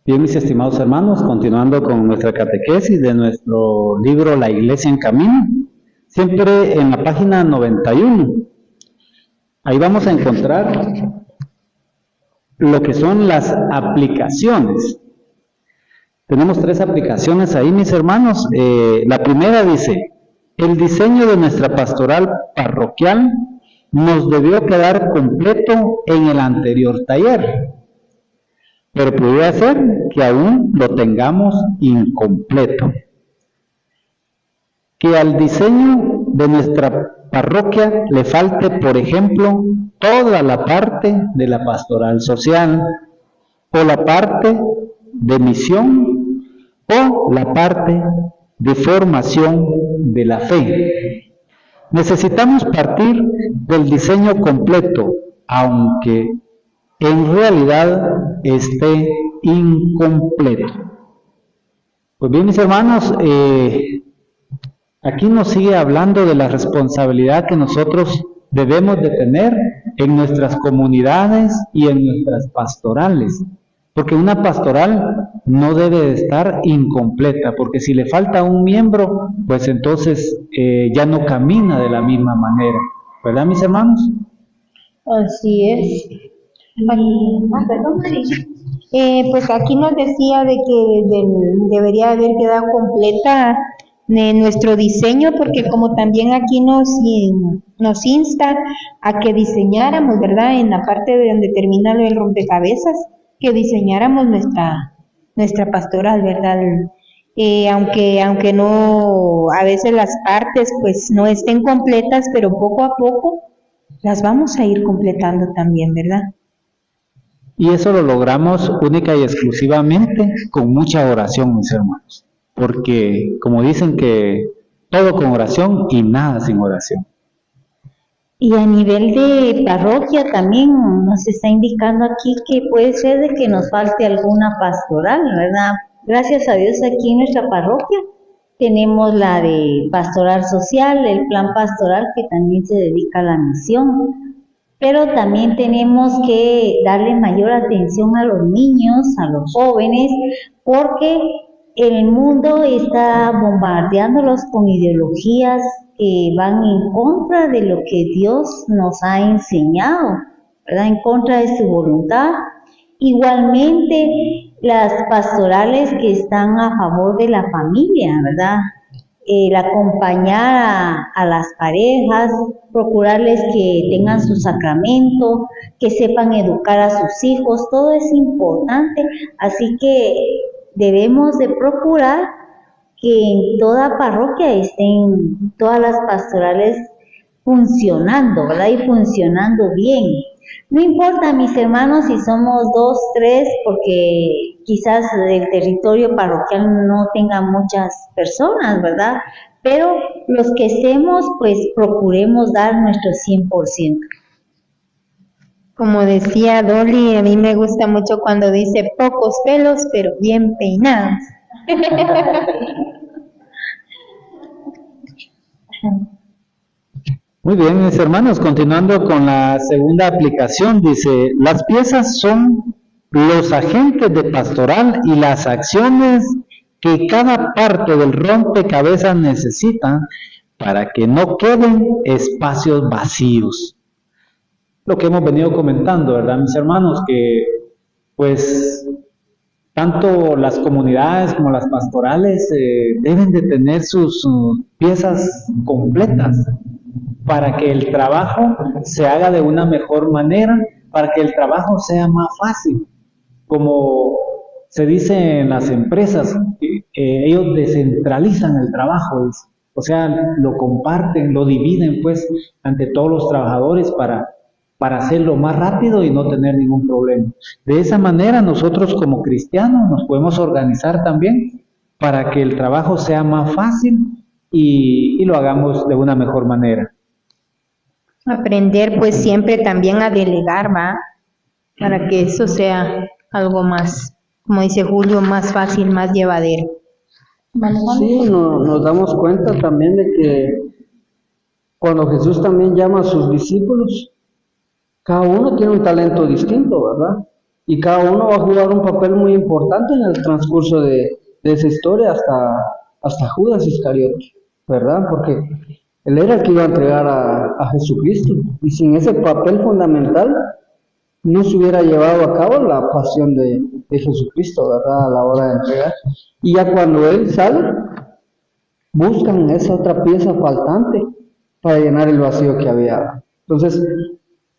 Bien, mis estimados hermanos, continuando con nuestra catequesis de nuestro libro La Iglesia en Camino, siempre en la página 91. Ahí vamos a encontrar lo que son las aplicaciones. Tenemos 3 aplicaciones ahí, mis hermanos. La primera dice: el diseño de nuestra pastoral parroquial nos debió quedar completo en el anterior taller, pero puede ser que aún lo tengamos incompleto. Que al diseño de nuestra parroquia le falte, por ejemplo, toda la parte de la pastoral social, o la parte de misión, o la parte de formación de la fe. Necesitamos partir del diseño completo, aunque en realidad esté incompleto. Pues bien, mis hermanos, aquí nos sigue hablando de la responsabilidad que nosotros debemos de tener en nuestras comunidades y en nuestras pastorales, porque una pastoral no debe de estar incompleta, porque si le falta un miembro, pues entonces ya no camina de la misma manera, ¿verdad, mis hermanos? Así es. Pues aquí nos decía de que debería haber quedado completa nuestro diseño, porque como también aquí nos insta a que diseñáramos, ¿verdad? En la parte de donde termina el rompecabezas, que diseñáramos nuestra pastoral, ¿verdad? Aunque no, a veces las partes pues no estén completas, pero poco a poco las vamos a ir completando también, ¿verdad? Y eso lo logramos única y exclusivamente con mucha oración, mis hermanos, porque como dicen que todo con oración y nada sin oración. Y a nivel de parroquia también nos está indicando aquí que puede ser de que nos falte alguna pastoral, ¿verdad? Gracias a Dios aquí en nuestra parroquia tenemos la de pastoral social, el plan pastoral que también se dedica a la misión. Pero también tenemos que darle mayor atención a los niños, a los jóvenes, porque el mundo está bombardeándolos con ideologías que van en contra de lo que Dios nos ha enseñado, ¿verdad? En contra de su voluntad. Igualmente, las pastorales que están a favor de la familia, ¿verdad? El acompañar a las parejas, procurarles que tengan su sacramento, que sepan educar a sus hijos, todo es importante, así que debemos de procurar que en toda parroquia estén todas las pastorales funcionando, ¿verdad? Y funcionando bien. No importa, mis hermanos, si somos 2, 3, porque quizás el territorio parroquial no tenga muchas personas, ¿verdad? Pero los que estemos, pues procuremos dar nuestro 100%. Como decía Dolly, a mí me gusta mucho cuando dice pocos pelos, pero bien peinados. Muy bien, mis hermanos, continuando con la segunda aplicación, dice: las piezas son los agentes de pastoral y las acciones que cada parte del rompecabezas necesita para que no queden espacios vacíos. Lo que hemos venido comentando, ¿verdad, mis hermanos? Que pues tanto las comunidades como las pastorales deben de tener sus piezas completas para que el trabajo se haga de una mejor manera, para que el trabajo sea más fácil. Como se dice en las empresas, ellos descentralizan el trabajo, o sea, lo comparten, lo dividen pues ante todos los trabajadores para hacerlo más rápido y no tener ningún problema. De esa manera nosotros como cristianos nos podemos organizar también para que el trabajo sea más fácil y lo hagamos de una mejor manera. Aprender pues siempre también a delegar, ¿va? Para que eso sea algo más, como dice Julio, más fácil, más llevadero. Sí, nos damos cuenta también de que cuando Jesús también llama a sus discípulos, cada uno tiene un talento distinto, ¿verdad? Y cada uno va a jugar un papel muy importante en el transcurso de esa historia hasta Judas Iscariote, ¿verdad? Porque él era el que iba a entregar a Jesucristo. Y sin ese papel fundamental no se hubiera llevado a cabo la pasión de Jesucristo, ¿verdad? A la hora de entregar. Y ya cuando él sale, buscan esa otra pieza faltante para llenar el vacío que había. Entonces,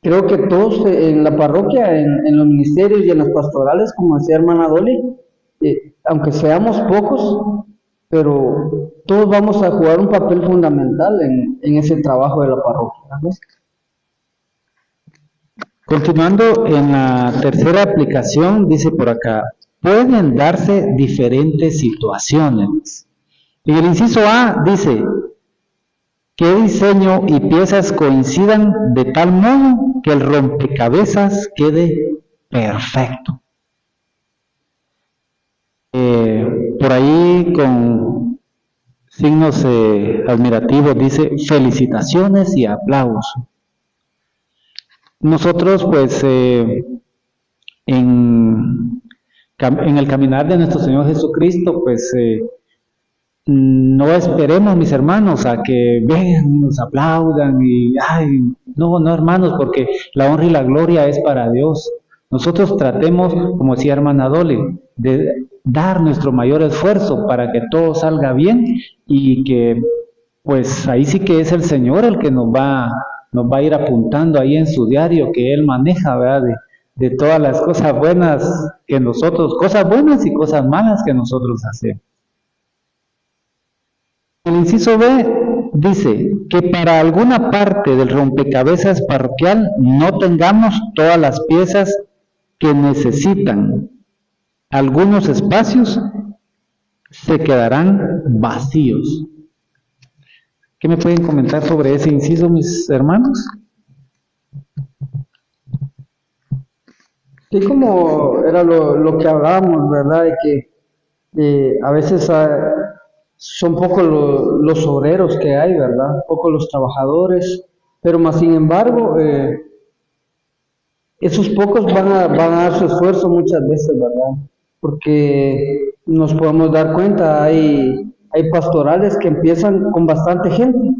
creo que todos en la parroquia, en los ministerios y en las pastorales, como decía hermana Dolly, aunque seamos pocos, pero todos vamos a jugar un papel fundamental en ese trabajo de la parroquia, ¿no? Continuando en la tercera aplicación, dice por acá, pueden darse diferentes situaciones. En el inciso A dice, ¿qué diseño y piezas coincidan de tal modo que el rompecabezas quede perfecto? Por ahí con signos admirativos dice felicitaciones y aplausos. Nosotros pues en el caminar de nuestro Señor Jesucristo pues no esperemos, mis hermanos, a que vengan, nos aplaudan y ay, no hermanos, porque la honra y la gloria es para Dios. Nosotros tratemos, como decía hermana Dolly, de dar nuestro mayor esfuerzo para que todo salga bien y que pues ahí sí que es el Señor el que nos va a ir apuntando ahí en su diario que Él maneja, ¿verdad? De todas las cosas buenas que nosotros, cosas buenas y cosas malas que nosotros hacemos. El inciso B dice que para alguna parte del rompecabezas parroquial no tengamos todas las piezas que necesitan. Algunos espacios se quedarán vacíos. ¿Qué me pueden comentar sobre ese inciso, mis hermanos? Sí, como era lo que hablábamos, ¿verdad? De que a veces son pocos los obreros que hay, ¿verdad? Pocos los trabajadores, pero más sin embargo, esos pocos van a dar su esfuerzo muchas veces, ¿verdad? Porque nos podemos dar cuenta, hay pastorales que empiezan con bastante gente,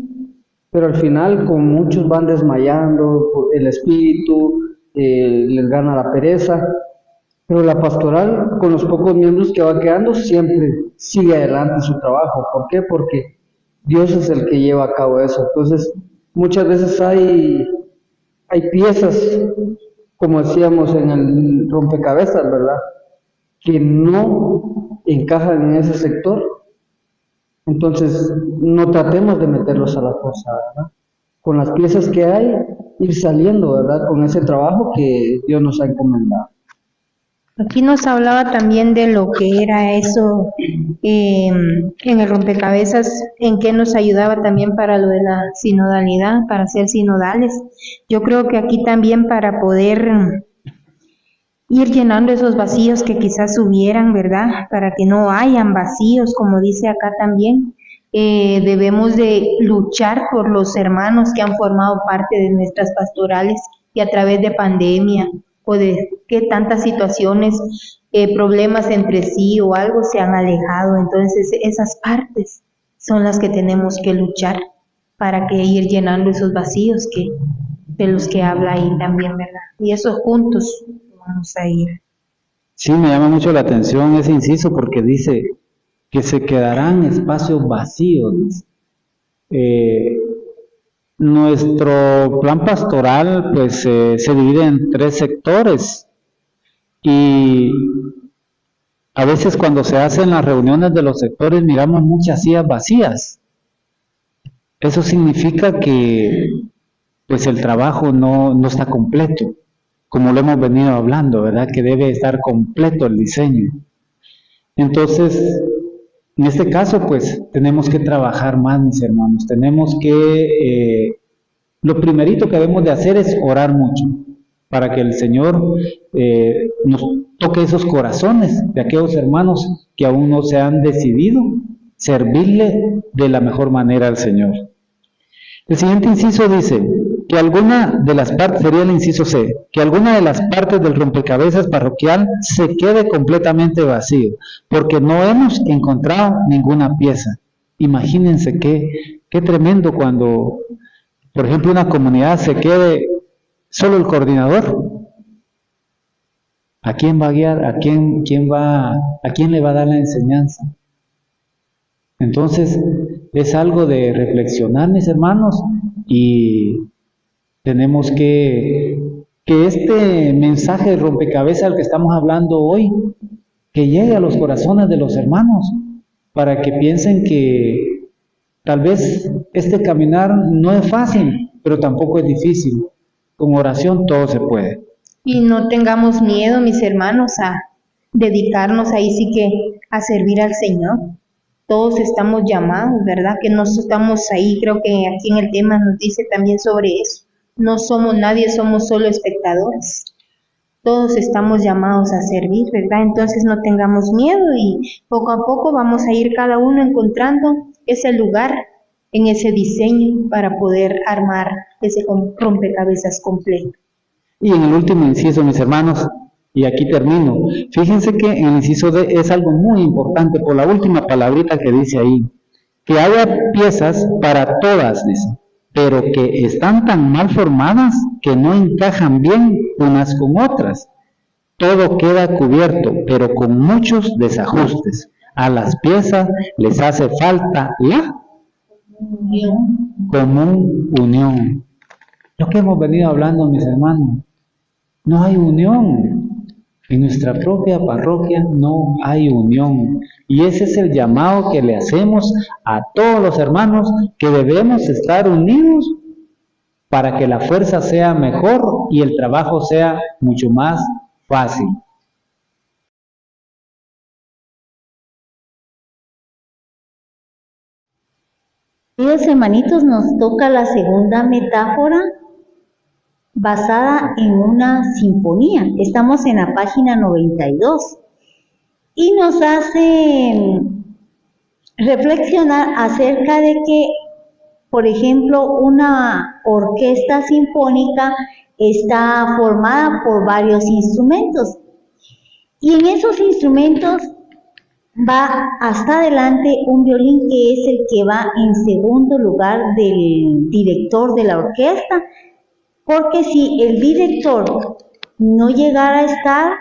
pero al final con muchos van desmayando, el espíritu les gana la pereza, pero la pastoral con los pocos miembros que va quedando siempre sigue adelante su trabajo. ¿Por qué? Porque Dios es el que lleva a cabo eso. Entonces muchas veces hay piezas, como decíamos en el rompecabezas, ¿verdad?, que no encajan en ese sector. Entonces no tratemos de meterlos a la fuerza, ¿verdad? Con las piezas que hay, ir saliendo, ¿verdad?, con ese trabajo que Dios nos ha encomendado. Aquí nos hablaba también de lo que era eso en el rompecabezas, en qué nos ayudaba también para lo de la sinodalidad, para ser sinodales. Yo creo que aquí también para poder ir llenando esos vacíos que quizás hubieran, ¿verdad? Para que no hayan vacíos, como dice acá también, debemos de luchar por los hermanos que han formado parte de nuestras pastorales y a través de pandemia o de que tantas situaciones, problemas entre sí o algo se han alejado. Entonces esas partes son las que tenemos que luchar para que ir llenando esos vacíos de los que habla ahí también, ¿verdad? Y eso juntos vamos a ir. Sí, me llama mucho la atención ese inciso porque dice que se quedarán espacios vacíos. Nuestro plan pastoral pues se divide en 3 sectores y a veces cuando se hacen las reuniones de los sectores miramos muchas sillas vacías eso significa que pues el trabajo no está completo, como lo hemos venido hablando, ¿verdad? Que debe estar completo el diseño. Entonces, en este caso, pues tenemos que trabajar más, mis hermanos. Tenemos que, lo primerito que debemos de hacer es orar mucho, para que el Señor nos toque esos corazones de aquellos hermanos que aún no se han decidido servirle de la mejor manera al Señor. El siguiente inciso dice que alguna de las partes, sería el inciso C, que alguna de las partes del rompecabezas parroquial se quede completamente vacío, porque no hemos encontrado ninguna pieza. Imagínense qué tremendo cuando, por ejemplo, una comunidad se quede solo el coordinador. ¿A quién va a guiar? ¿A quién le va a dar la enseñanza? Entonces, es algo de reflexionar, mis hermanos, y tenemos que este mensaje de rompecabezas al que estamos hablando hoy, que llegue a los corazones de los hermanos, para que piensen que tal vez este caminar no es fácil, pero tampoco es difícil. Con oración todo se puede. Y no tengamos miedo, mis hermanos, a dedicarnos ahí sí que a servir al Señor. Todos estamos llamados, ¿verdad? Que no estamos ahí, creo que aquí en el tema nos dice también sobre eso. No somos nadie, somos solo espectadores. Todos estamos llamados a servir, ¿verdad? Entonces no tengamos miedo y poco a poco vamos a ir cada uno encontrando ese lugar en ese diseño para poder armar ese rompecabezas completo. Y en el último inciso, mis hermanos, y aquí termino, fíjense que en el inciso D es algo muy importante por la última palabrita que dice ahí, que haya piezas para todas, dice, pero que están tan mal formadas que no encajan bien unas con otras. Todo queda cubierto, pero con muchos desajustes. A las piezas les hace falta la común unión. Lo que hemos venido hablando, mis hermanos, no hay unión. En nuestra propia parroquia no hay unión. Y ese es el llamado que le hacemos a todos los hermanos, que debemos estar unidos para que la fuerza sea mejor y el trabajo sea mucho más fácil. Queridos hermanitos, nos toca la segunda metáfora basada en una sinfonía. Estamos en la página 92 y nos hace reflexionar acerca de que, por ejemplo, una orquesta sinfónica está formada por varios instrumentos y en esos instrumentos va hasta adelante un violín, que es el que va en segundo lugar del director de la orquesta, porque si el director no llegara a estar,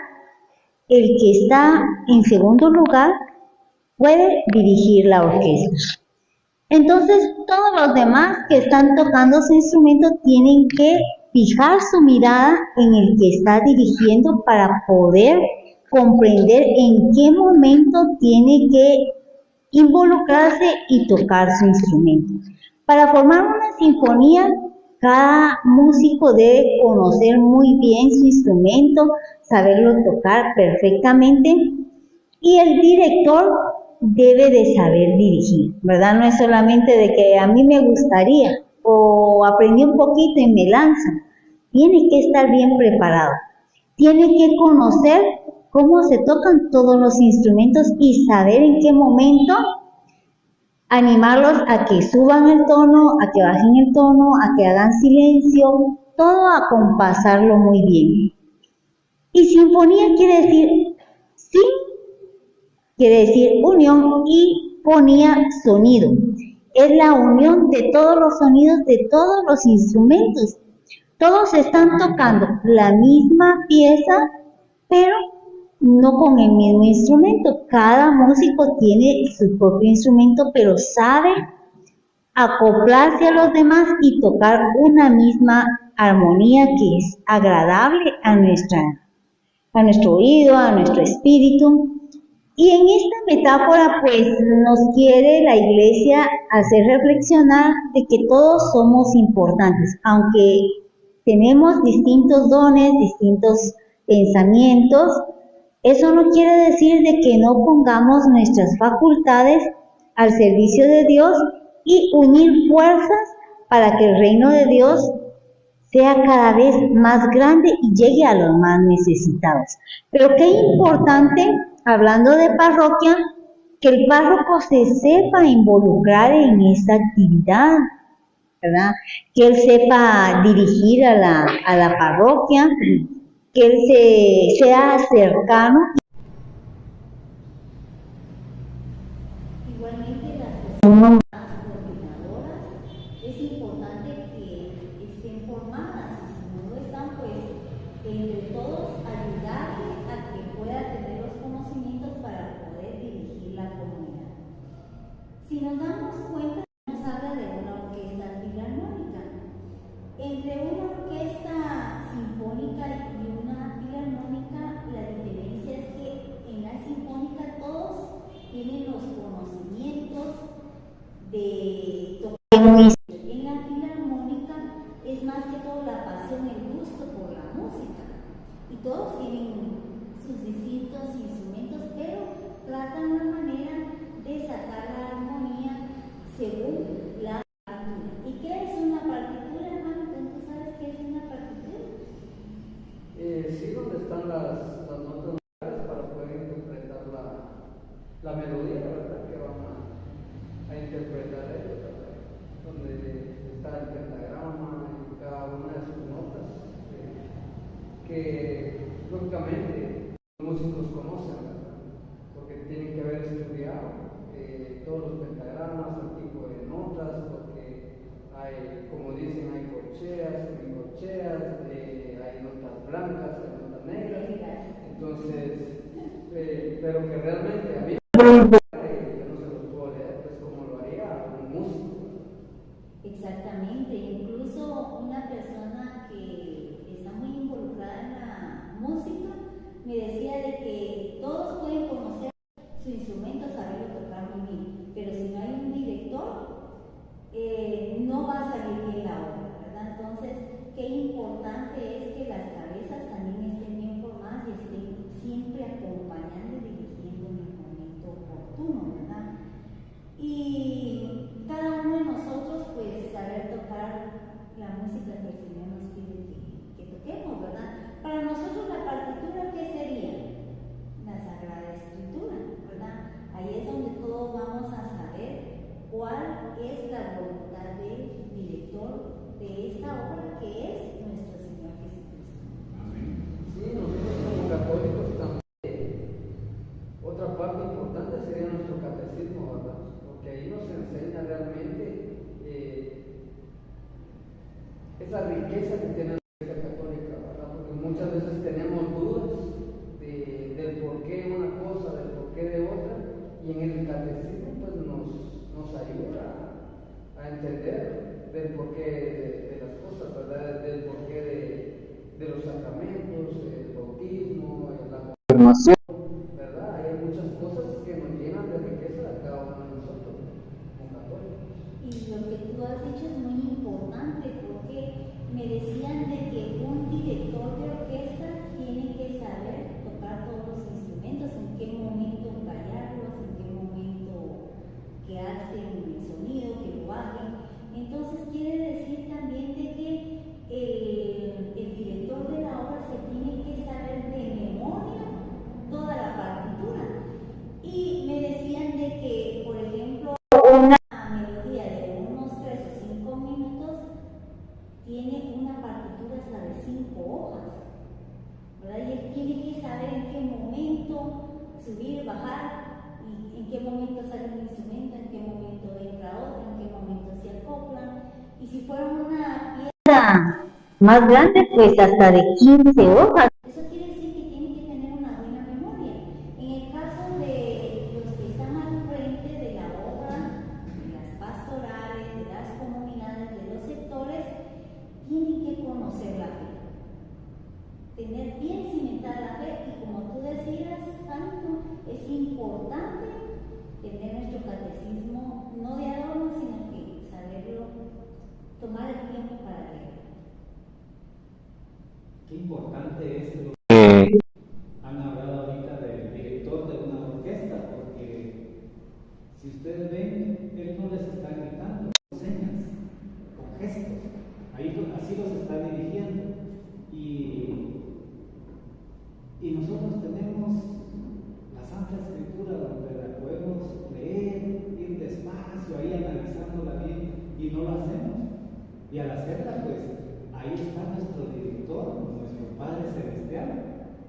el que está en segundo lugar puede dirigir la orquesta. Entonces, todos los demás que están tocando su instrumento tienen que fijar su mirada en el que está dirigiendo para poder comprender en qué momento tiene que involucrarse y tocar su instrumento. Para formar una sinfonía, cada músico debe conocer muy bien su instrumento, saberlo tocar perfectamente, y el director debe de saber dirigir, ¿verdad? No es solamente de que a mí me gustaría o aprendí un poquito y me lanza. Tiene que estar bien preparado. Tiene que conocer cómo se tocan todos los instrumentos y saber en qué momento animarlos a que suban el tono, a que bajen el tono, a que hagan silencio, todo a compasarlo muy bien. Y sinfonía quiere decir sí, quiere decir unión, y ponía sonido. Es la unión de todos los sonidos de todos los instrumentos. Todos están tocando la misma pieza, pero no con el mismo instrumento. Cada músico tiene su propio instrumento, pero sabe acoplarse a los demás y tocar una misma armonía que es agradable a nuestro oído, a nuestro espíritu. Y en esta metáfora, pues, nos quiere la Iglesia hacer reflexionar de que todos somos importantes, aunque tenemos distintos dones, distintos pensamientos. Eso no quiere decir de que no pongamos nuestras facultades al servicio de Dios y unir fuerzas para que el reino de Dios sea cada vez más grande y llegue a los más necesitados. Pero qué importante, hablando de parroquia, que el párroco se sepa involucrar en esta actividad, ¿verdad? Que él sepa dirigir a la parroquia, que él sea cercano. Igualmente las personas coordinadoras, es importante que estén formadas y si no lo están, pues entre todos ayudarle a que pueda tener los conocimientos para poder dirigir la comunidad. Si nos damos cuenta, nos habla de una orquesta filarmónica. Entre una orquesta sinfónica y una filarmónica, la diferencia es que en la sinfónica todos tienen los conocimientos de tocar. En la filarmónica es más que todo la pasión, el gusto por la música. Y todos tienen sus distintos instrumentos, pero tratan la manera de sacar la armonía según la partitura. ¿Y qué es una partitura, hermano? ¿Tú sabes qué es una partitura? Sí, donde están las notas musicales para poder interpretar la melodía, ¿verdad? Que van a interpretar ellos, ¿verdad? Donde está el pentagrama y cada una de sus notas, que lógicamente los músicos conocen, ¿verdad? Porque tienen que haber estudiado todos los pentagramas, el tipo de notas, porque hay, como dicen, hay corcheas, semicorcheas, hay notas blancas, hay notas negras, entonces, pero que realmente a mí yo no se los puedo leer, pues como lo haría un músico. Exactamente, incluso una persona que está muy involucrada en la música me decía de que todos pueden conocer su instrumento, saberlo tocar muy bien, pero si no hay un director, no va a salir bien la obra, ¿verdad? Entonces, qué importante es que las cabezas también estén bien formadas y estén siempre acompañando y dirigiendo en el momento oportuno, ¿verdad? Y cada uno de nosotros, pues, saber tocar la música que el Señor nos pide que toquemos, ¿verdad? Para nosotros la partitura, ¿qué sería? La Sagrada Escritura, ¿verdad? Ahí es donde todos vamos a saber cuál es la voluntad del director de esta obra que es nuestro Señor Jesucristo. Sí, nosotros como católicos también, otra parte importante sería nuestro catecismo, ¿verdad? Porque ahí nos enseña realmente esa riqueza que tiene la Iglesia Católica, ¿verdad? Porque muchas veces tenemos dudas del por qué una cosa, del por qué de otra, y en el catecismo pues nos ayuda a entender del porqué de las cosas, ¿verdad? Del porqué de los sacramentos, el bautismo, la confirmación, ¿verdad? Hay muchas cosas que nos llenan de riqueza a cada uno de nosotros como católicos. Y lo que tú has dicho es muy importante porque me decían de que un director de orquesta tiene que saber tocar todos los instrumentos, en qué momento callarlos, en qué momento que hacen el sonido, que lo bajen. Entonces quiere decir también de que el director de la obra se tiene que saber de memoria toda la partitura. Y me decían de que, por ejemplo, una melodía de unos 3 o 5 minutos tiene una partitura hasta de 5 hojas, ¿verdad? Y él tiene que saber en qué momento subir, bajar, y en qué momento sale un instrumento, en qué momento entra otro, en qué momento se acoplan. Y si fuera una pieza más grande, pues hasta de 15 hojas. Eso quiere decir que tienen que tener una buena memoria. En el caso de los que están al frente de la obra, de las pastorales, de las comunidades, de los sectores, tienen que conocer la fe, tener bien cimentada la fe y como tú decías, Santo, es importante tener nuestro catecismo no de adorno, sino que saberlo, tomar el tiempo para leerlo. Qué importante es lo que han hablado ahorita del director de una orquesta, porque si ustedes ven, él no les está gritando con señas, con gestos, así los está dirigiendo. Y nosotros tenemos la Santa Escritura donde la podemos leer, ir despacio, ahí analizándola bien, y no lo hacemos. Y al hacerla, pues ahí está nuestro director, nuestro Padre Celestial,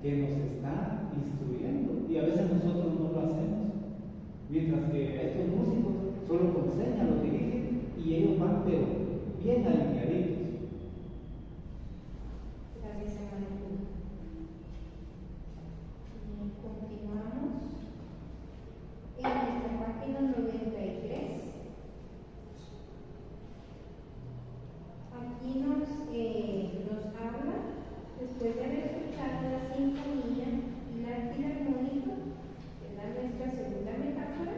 que nos está instruyendo, y a veces nosotros no lo hacemos. Mientras que estos músicos solo con señas lo dirigen y ellos van, pero bien alineaditos. Gracias, hermano. Continuamos en nuestra página 93. Aquí nos habla, después de haber escuchado la sinfonía y la filarmónica, que es nuestra segunda metáfora,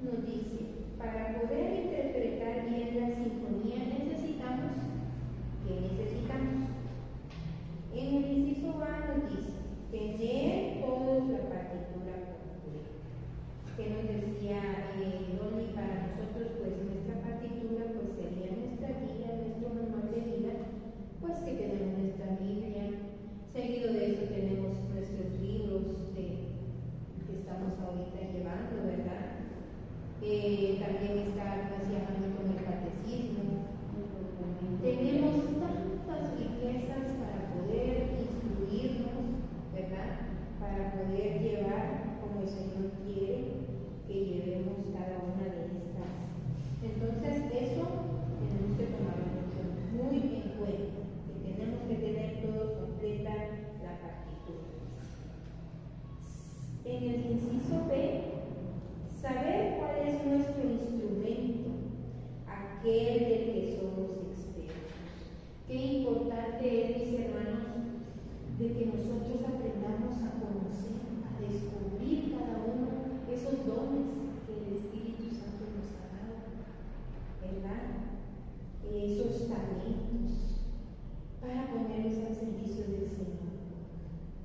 nos dice, para poder interpretar bien la sinfonía necesitamos, ¿qué necesitamos? En el inciso A nos dice, tener todos la partitura completa. Que nos decía Dolly, para nosotros, pues nuestra partitura pues sería nuestra guía, nuestro manual de vida, pues que tenemos nuestra Biblia. Seguido de eso tenemos nuestros libros que estamos ahorita llevando, ¿verdad? También está pues llamando con el catecismo. Tenemos tantas riquezas para poder instruirnos, ¿verdad? Para poder llevar como el Señor quiere que llevemos cada una de estas. Entonces, eso tenemos que tomarlo muy en cuenta, que tenemos que tener todos completa la partitura. En el inciso B, saber cuál es nuestro instrumento, aquel del que somos expertos. Qué importante es, mis hermanos, de que nosotros aprendamos a conocer, a descubrir cada uno esos dones que el Espíritu Santo nos ha dado, ¿verdad? Esos talentos para ponerlos al servicio del Señor.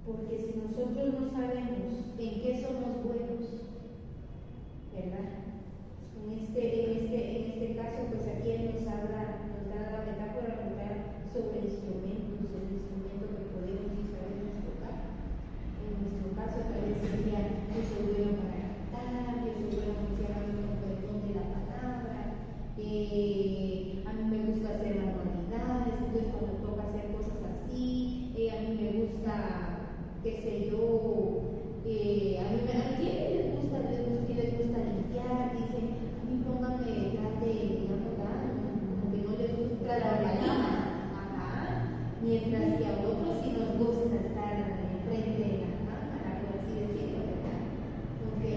Porque si nosotros no sabemos en qué somos buenos, ¿verdad? En este caso, pues aquí Él nos da la metáfora sobre instrumentos, el instrumento que podemos y sabemos tocar. En nuestro caso, tal vez sería yo soy bueno para cantar, yo soy bueno funcionando con el don de la palabra, a mí me gusta hacer manualidades, entonces cuando toca hacer cosas así, a mí me gusta, qué sé yo, ¿a quién les gusta limpiar? Dicen, a mí pónganme detrás de, digamos, como que no les gusta la bailarina. Mientras que a otros sí nos gusta estar enfrente de la cámara, por así decirlo, ¿verdad? Aunque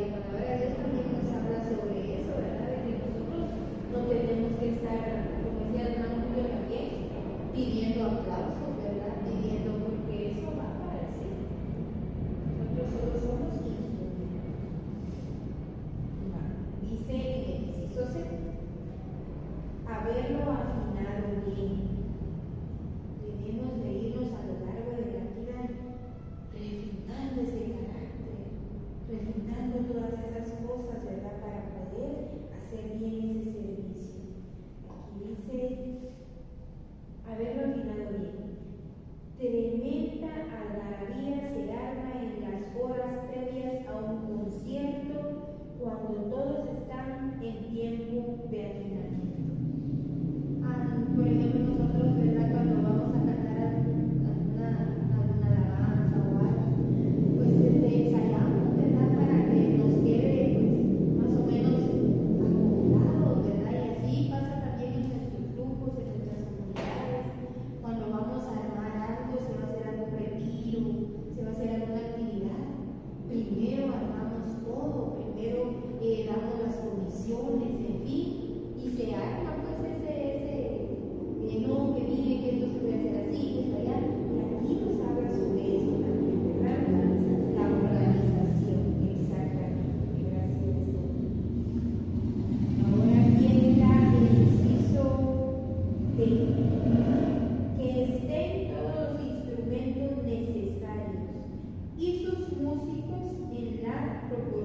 la palabra de Dios también nos habla sobre eso, ¿verdad? De que nosotros no tenemos que estar, como decía el hermano Julio también, pidiendo aplausos, ¿verdad? Pidiendo, porque eso va para el Señor. Nosotros solo somos instrumentos. Dice en el inciso C, haberlo afinado bien. Debemos de irnos a lo largo de la vida refinando ese carácter, refinando todas esas cosas, ¿verdad? Para poder hacer bien ese servicio. Aquí dice, haberlo afinado bien. Tremenda algarabía se arma en las horas previas a un concierto cuando todos están en tiempo de afinamiento. Por ejemplo, nosotros, ¿verdad? Cuando vamos a cantar alguna alabanza o algo, pues ensayamos, ¿verdad? Para que nos quede, pues, más o menos acomodado, ¿verdad? Y así pasa también en nuestros grupos, en nuestras comunidades. Cuando vamos a armar algo, se va a hacer algún retiro, se va a hacer alguna actividad. Primero armamos todo, primero damos las comisiones, en fin, y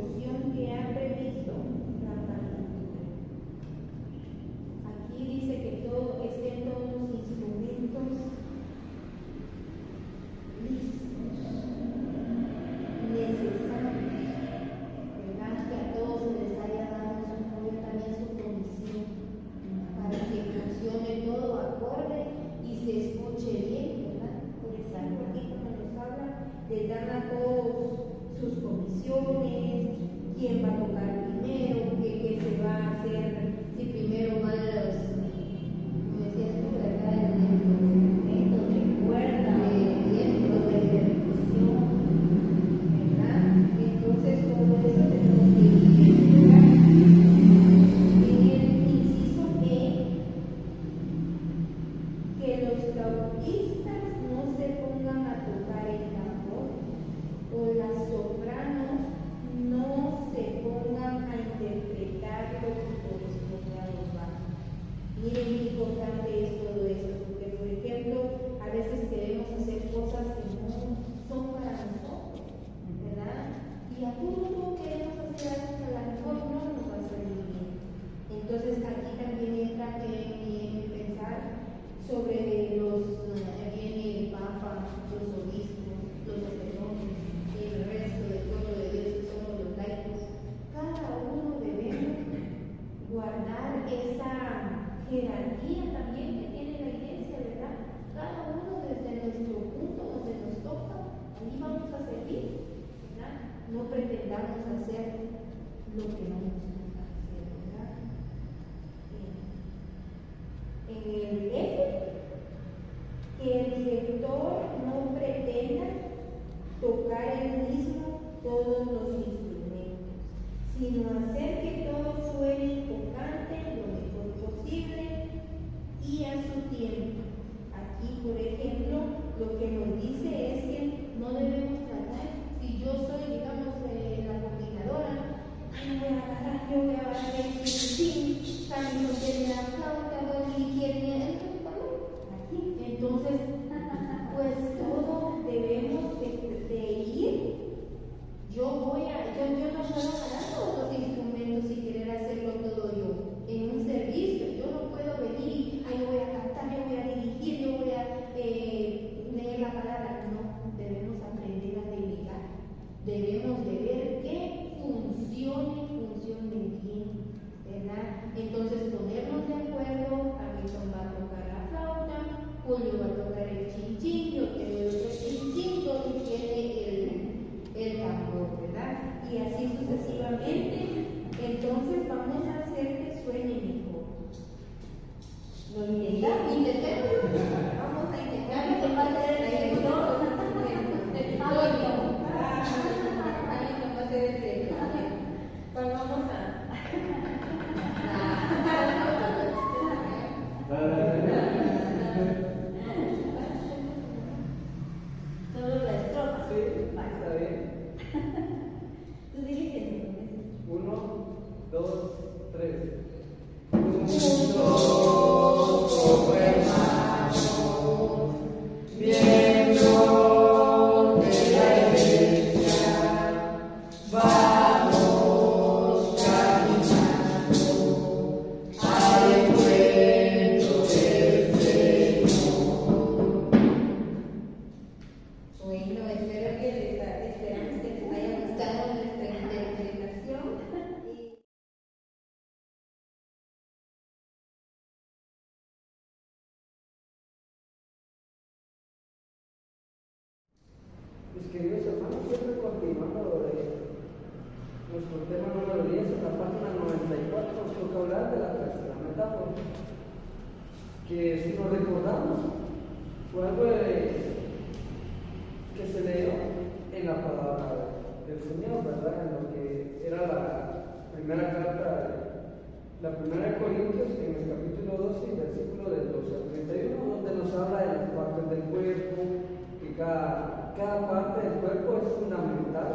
porción que ha previsto la partitura. Aquí dice que estén todos los instrumentos listos, necesarios, ¿verdad? Que a todos se les haya dado también su comisión para que funcione todo acorde y se escuche bien, ¿verdad? Por ejemplo, aquí cuando nos habla, les dan a todos sus comisiones, quién va a tocar primero, qué se va a hacer, si primero van los, como decías tú, ¿verdad? Los instrumentos de cuerda, de viento, de percusión, ¿verdad? Entonces todo eso tenemos que identificar. En el inciso que los flautistas no se pongan a tocar el tambor, o las sopranos no se pongan a interpretar lo que corresponde a los bajos. Miren qué importante es todo esto, porque por ejemplo, a veces queremos hacer cosas que no son para nosotros, ¿verdad? Y a todo queremos hacer algo que a lo mejor no nos va a salir bien. Entonces aquí también entra en pensar sobre viene el Papa, los obispos, los sacerdotes, el resto del pueblo de Dios que somos los laicos. Cada uno debemos guardar esa jerarquía también que tiene la iglesia, ¿verdad? Cada uno desde nuestro punto donde nos toca, ahí vamos a servir, ¿verdad? No pretendamos hacer lo que no nos toca hacer, ¿verdad? En el F, que el director no pretenda tocar él mismo todos los instrumentos, sino hacer que todo suene tocante lo mejor posible y a su tiempo. Aquí, por ejemplo, lo que nos dice es que no debemos tratar, si yo soy, digamos, la coordinadora, yo voy a agarrar el chiquitín, también no tiene la flauta, voy a dirigir aquí. Entonces, pues todo debemos de ir. Yo no puedo agarrar todos los instrumentos y querer hacerlo todo yo. En un servicio, yo no puedo venir, yo voy a cantar, yo voy a dirigir, yo voy a leer la palabra. No, debemos aprender a delegar. Debemos de ver que funcione bien, ¿verdad? Entonces ponernos de acuerdo, Hamilton va a tocar la flauta, Julio va a tocar el chinchín, yo tengo el otro chinchín, Tony tiene el tambor, ¿verdad? Y así sucesivamente. Entonces vamos a hacer que suene mejor. Lo intentamos. Vamos a intentar. ¿Quién va a ser el director? Alguien va a ser el director. Pues vamos a. Solo la estrofa. Sí, está bien. Tú diriges. 1, 2, 3. Bueno, esperamos que les haya gustado nuestra interpretación. Mis queridos hermanos, siempre continuando nuestro tema número 10, en la página 94, nos toca hablar de la tercera metáfora, que si nos recordamos, fue algo que se leyó en la palabra del Señor, ¿verdad? En lo que era la primera carta, la primera de Corintios, en el capítulo 12, versículo del 12 al 31, donde nos habla de las partes del cuerpo, que cada parte del cuerpo es fundamental,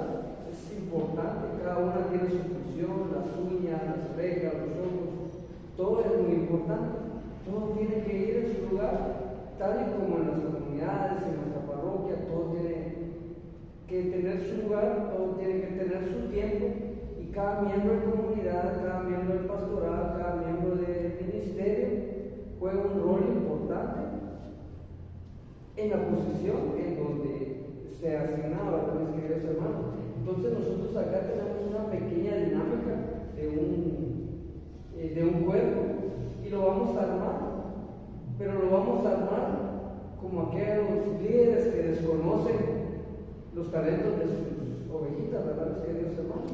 es importante, cada una tiene su función, las uñas, las orejas, los ojos, todo es muy importante, todo tiene que ir en su lugar, tal y como en las comunidades, en nuestra parroquia, todo tiene que tener su lugar, todo tiene que tener su tiempo y cada miembro de comunidad, cada miembro del pastoral, cada miembro del ministerio juega un rol importante en la posición en donde se asignaba, mis queridos hermanos. Entonces nosotros acá tenemos una pequeña dinámica de un cuerpo y lo vamos a armar, pero lo vamos a armar como aquellos líderes que desconocen los talentos de sus ovejitas, ¿verdad, mis queridos hermanos?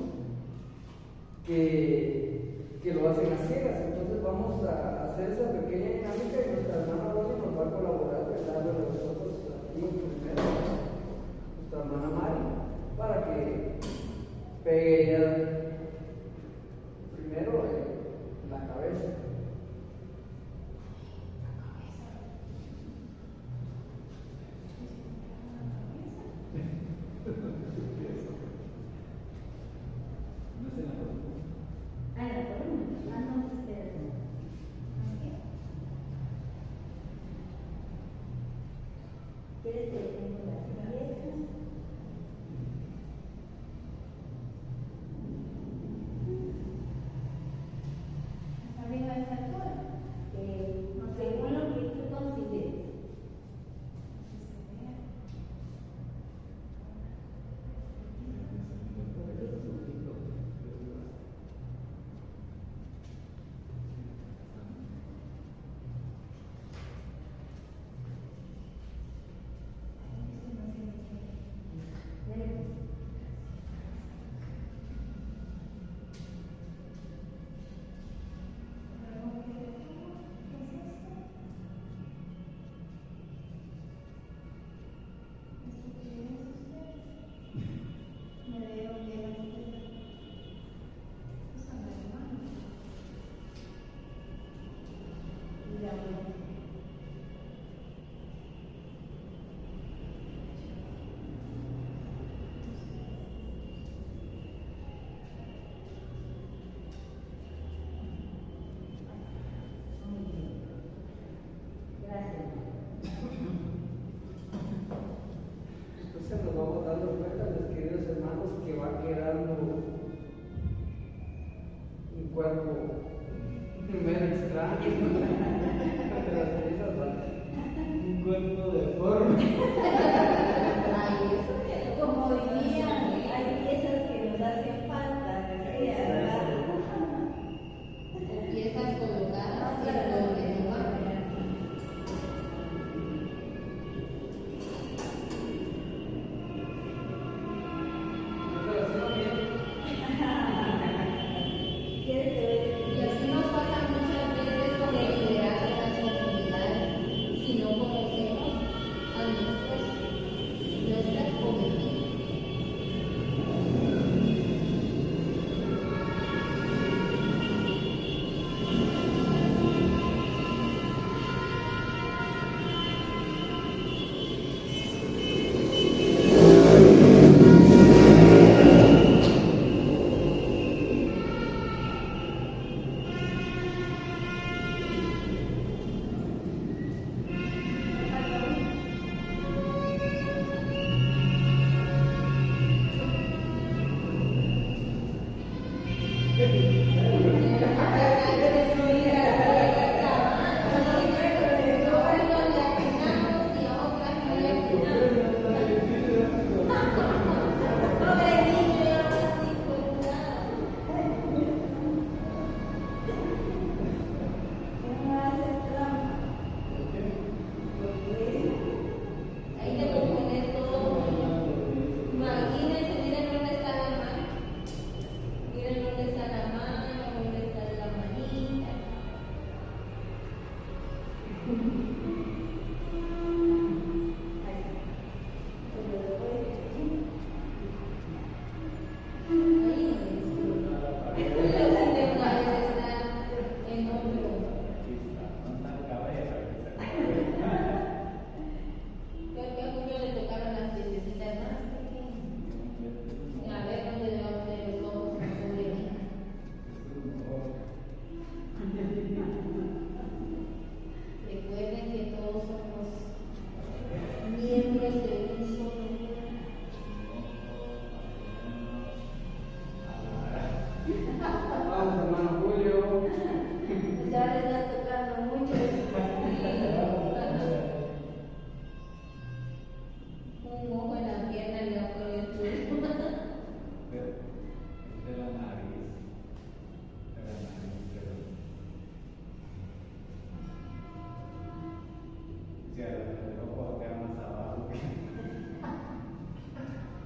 Que lo hacen a ciegas. Entonces vamos a hacer esa pequeña dinámica y nuestra hermana Rosy nos va a colaborar, ¿verdad? Bueno, nosotros aquí primero, nuestra hermana Mari, para que pegue ella primero la cabeza. ¿Quieres que tenga las piezas? ¿Está bien a esa altura? Según lo que tú consideres. Entonces nos vamos dando cuenta, mis queridos hermanos, que va quedando un cuerpo medio extraño. Un cuerpo deforme. Como dirían, hay piezas que nos hacen falta, decía, ¿verdad? Piezas colocadas en doble lugar. Y así nos pasa muchas veces con el liderazgo en las comunidades, si no conocemos a nuestros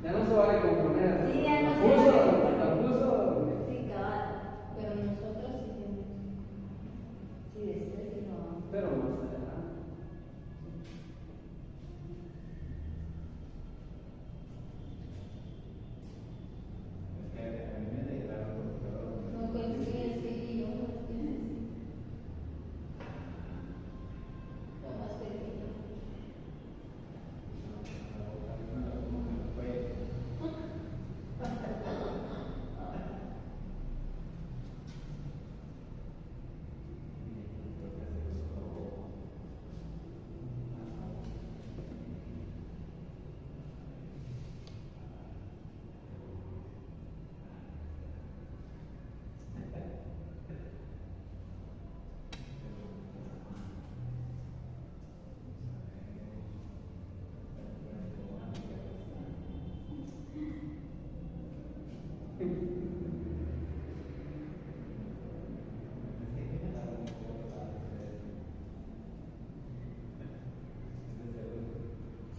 Ya no se vale componer. Sí, ya no se Puso, vale. la puso. Sí, cabal. Pero nosotros sí tenemos. Sí, después sí lo vamos. Pero más adelante. No coincide, sí, yo no tienes. Lo más pequeño.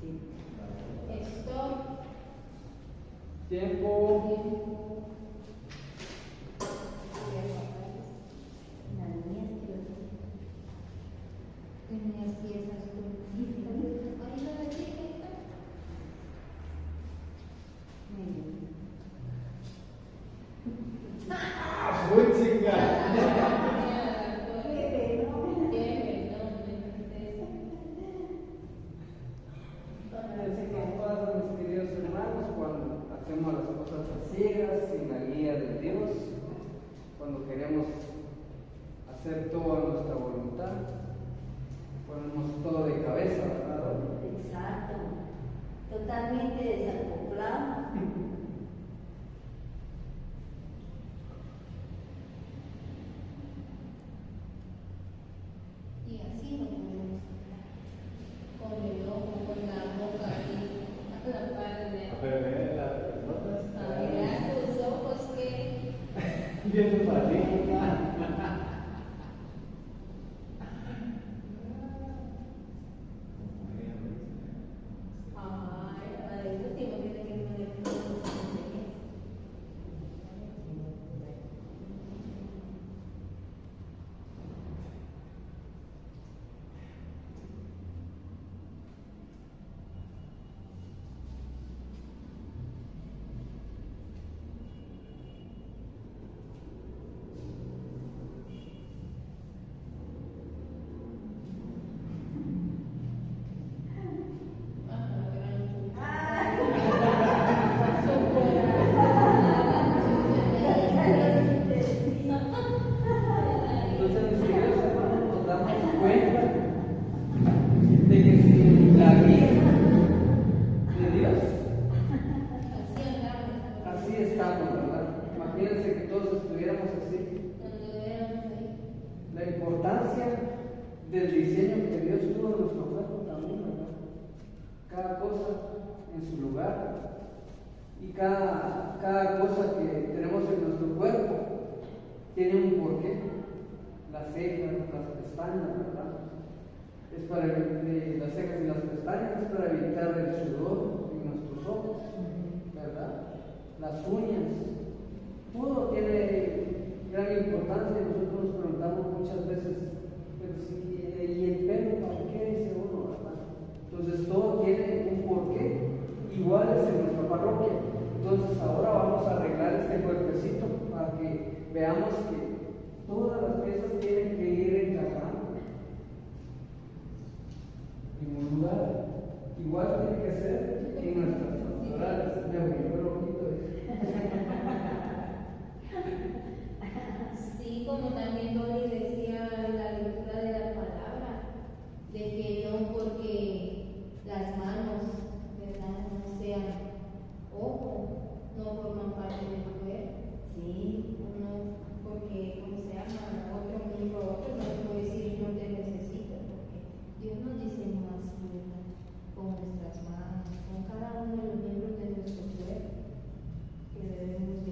Sí. Stop. Tiempo. Las mías tenías piezas con ahorita de chica está. Muy bien. ¡Uy, chica! Así nos pasa, mis queridos hermanos, cuando hacemos las cosas a ciegas, sin la guía de Dios, cuando queremos hacer toda nuestra voluntad, ponemos todo de cabeza, ¿verdad? Exacto. Totalmente desacoplado. Y así no podemos estar. Con el ojo, con la boca ahí, a la par de. Pero ve las notas. A mirar tus ojos que. Viendo para ti. Ay, para eso tengo que tener una lectura. Entonces, mis queridos hermanos, nos damos cuenta de que sin la guía de Dios, así estamos, ¿verdad? Imagínense que todos estuviéramos así. La importancia del diseño que Dios tuvo en nuestro cuerpo también, ¿verdad? Cada cosa en su lugar y cada cosa que tenemos en nuestro cuerpo tiene un porqué. Las cejas, las pestañas, ¿verdad? Es para las cejas y las pestañas es para evitar el sudor en nuestros ojos, ¿verdad? Las uñas, todo tiene gran importancia. Nosotros nos preguntamos muchas veces, pero si, ¿y el pelo para qué? Dice uno, ¿verdad? Entonces todo tiene un porqué, igual es en nuestra parroquia. Entonces ahora vamos a arreglar este cuerpecito para que veamos que todas las piezas tienen que ir encajando en un lugar. Igual tiene que ser en nuestras pastorales. Me voy a ver ojito. Sí, como también Dori decía en la lectura de la palabra, de que no porque las manos, ¿verdad?, no sean ojo, no forman parte del cuerpo. Sí. No, porque, ¿cómo se llama? Otro miembro, otro no puede decir no te necesito, porque Dios nos diseñó así, ¿verdad?, con nuestras manos, con cada uno de los miembros de nuestro cuerpo, que debemos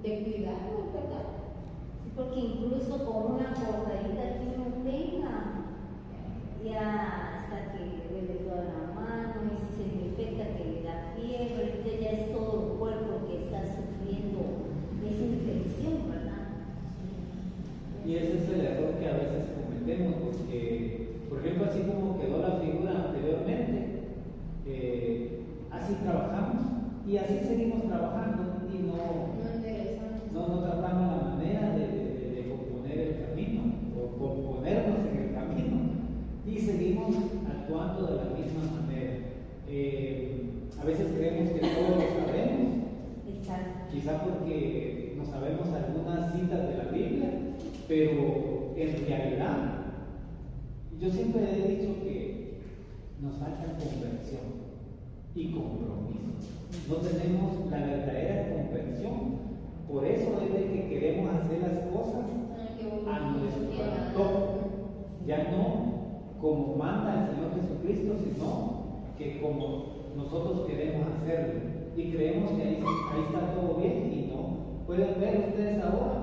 de cuidarlos, ¿verdad? Porque ya hasta que le duele toda la mano, y si se le infecta que le da fiebre, ahorita ya es todo el cuerpo que está sufriendo esa infección, ¿verdad? Y ese es el error que a veces cometemos, porque, por ejemplo, así como quedó la figura anteriormente, así trabajamos y así seguimos trabajando y no tratamos la manera de componer el camino o componernos en el camino y seguimos actuando de la misma manera. A veces creemos que todo lo sabemos, quizá porque no sabemos algunas citas de la Biblia, pero en realidad yo siempre he dicho que nos falta conversión y compromiso. No tenemos la verdadera conversión. Por eso es de que queremos hacer las cosas a nuestro antojo, ya no como manda el Señor Jesucristo, sino que como nosotros queremos hacerlo. Y creemos que ahí está todo bien y no. Pueden ver ustedes ahora,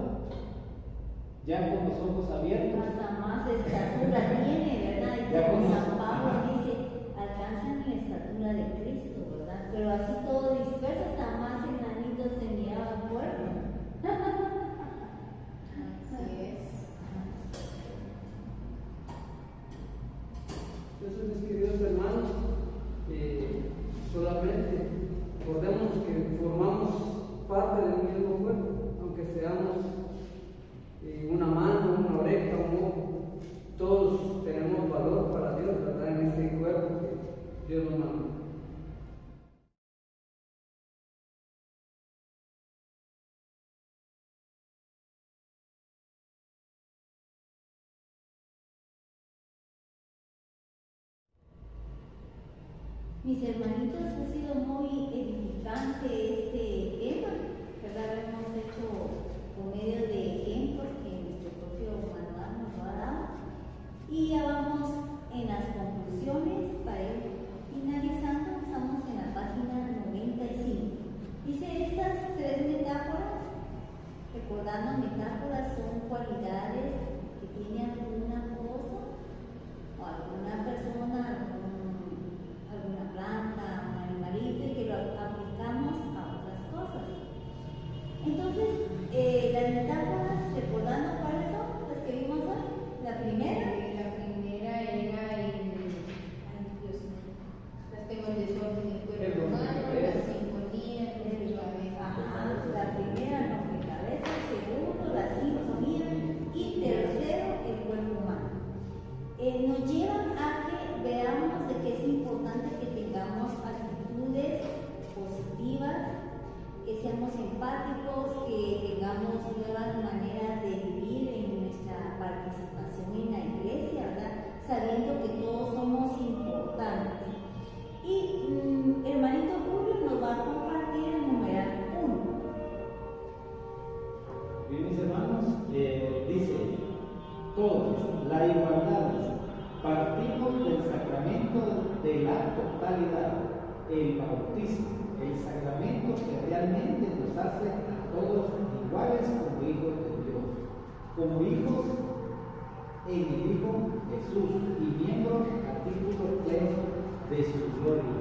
ya con los ojos abiertos. Hasta más estatura tiene, ¿verdad? Y Ya como con San los- Pablo ajá. dice, alcanzan la estatura de Cristo, ¿verdad? Pero así todo disperso, hasta más enanitos se miraba el cuerpo. Así es. Entonces, mis queridos hermanos, solamente recordemos que formamos parte del mismo cuerpo, aunque seamos una mano, una oreja, un ojo, todos tenemos valor para Dios, ¿verdad? En ese cuerpo que Dios nos manda. Mis hermanitos, ha sido muy edificante este tema, ¿verdad? Lo hemos hecho por medio de ejemplos que nuestro propio manual nos ha dado. Y ya vamos en las conclusiones para ir finalizando. Estamos en la página 95. Dice, estas tres metáforas, recordando metáforas, son cualidades que tiene alguna cosa o alguna persona, alguna planta, un animalito, y que lo aplicamos a otras cosas. Entonces, las metáforas, recordando cuáles son las que vimos hoy. La primera, Era el. Ay, Dios mío. Las tengo en desorden el cuerpo humano, la sinfonía, la primera rompecabezas, segundo, la sinfonía, y tercero, el cuerpo humano. Nos llevan a que veamos de que es importante que tengamos actitudes positivas, que seamos empáticos, que tengamos nuevas maneras de vivir en nuestra participación en la iglesia, ¿verdad? Sabiendo que todos somos importantes. Y hermanito Julio nos va a compartir el numeral 1. Bien, mis hermanos, dice, todos, la igualdad, partimos del sacramento de la totalidad, el bautismo, el sacramento que realmente nos hace a todos iguales como hijos de Dios, como hijos en el Hijo Jesús y miembros a título pleno de su gloria.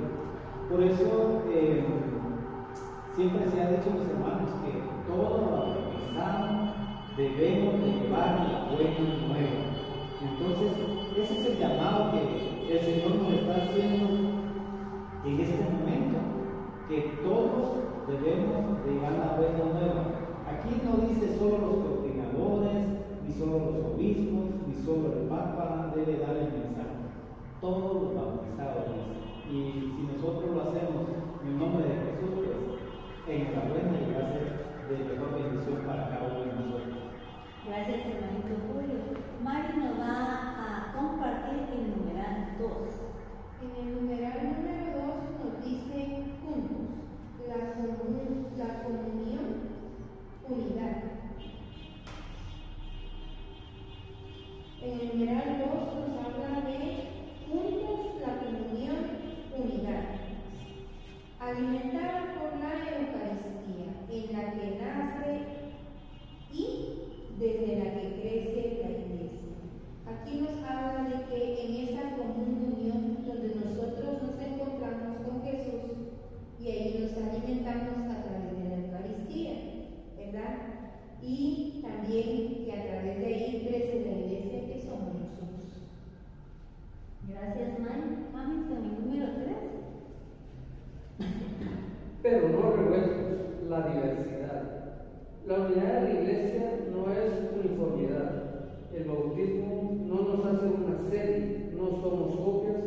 Por eso siempre se ha dicho, mis hermanos, que todo bautizado debemos de llevar la buena nueva. Entonces, ese es el llamado que el Señor nos está haciendo en este momento, que todos debemos de llevar la buena nueva. Aquí no dice solo los coordinadores, ni solo los obispos, ni solo el Papa debe dar el mensaje. Todos los bautizados. Y si nosotros lo hacemos en el nombre de Jesús, pues enhorabuena y va a ser de mejor bendición para cada uno de nosotros. Gracias, hermanito Julio. Mari nos va a compartir el numeral 2. En el numeral número 2 nos dice juntos, la comunión, unidad. En el numeral 2 nos habla de juntos, la comunión, unidad. Alimentada por la Eucaristía, en la que nace y desde la que crece la Iglesia. Aquí nos habla de que en esa comunión hermano Hamilton, el número 3. Pero no revueltos, la diversidad. La unidad de la iglesia no es uniformidad. El bautismo no nos hace una serie, no somos copias,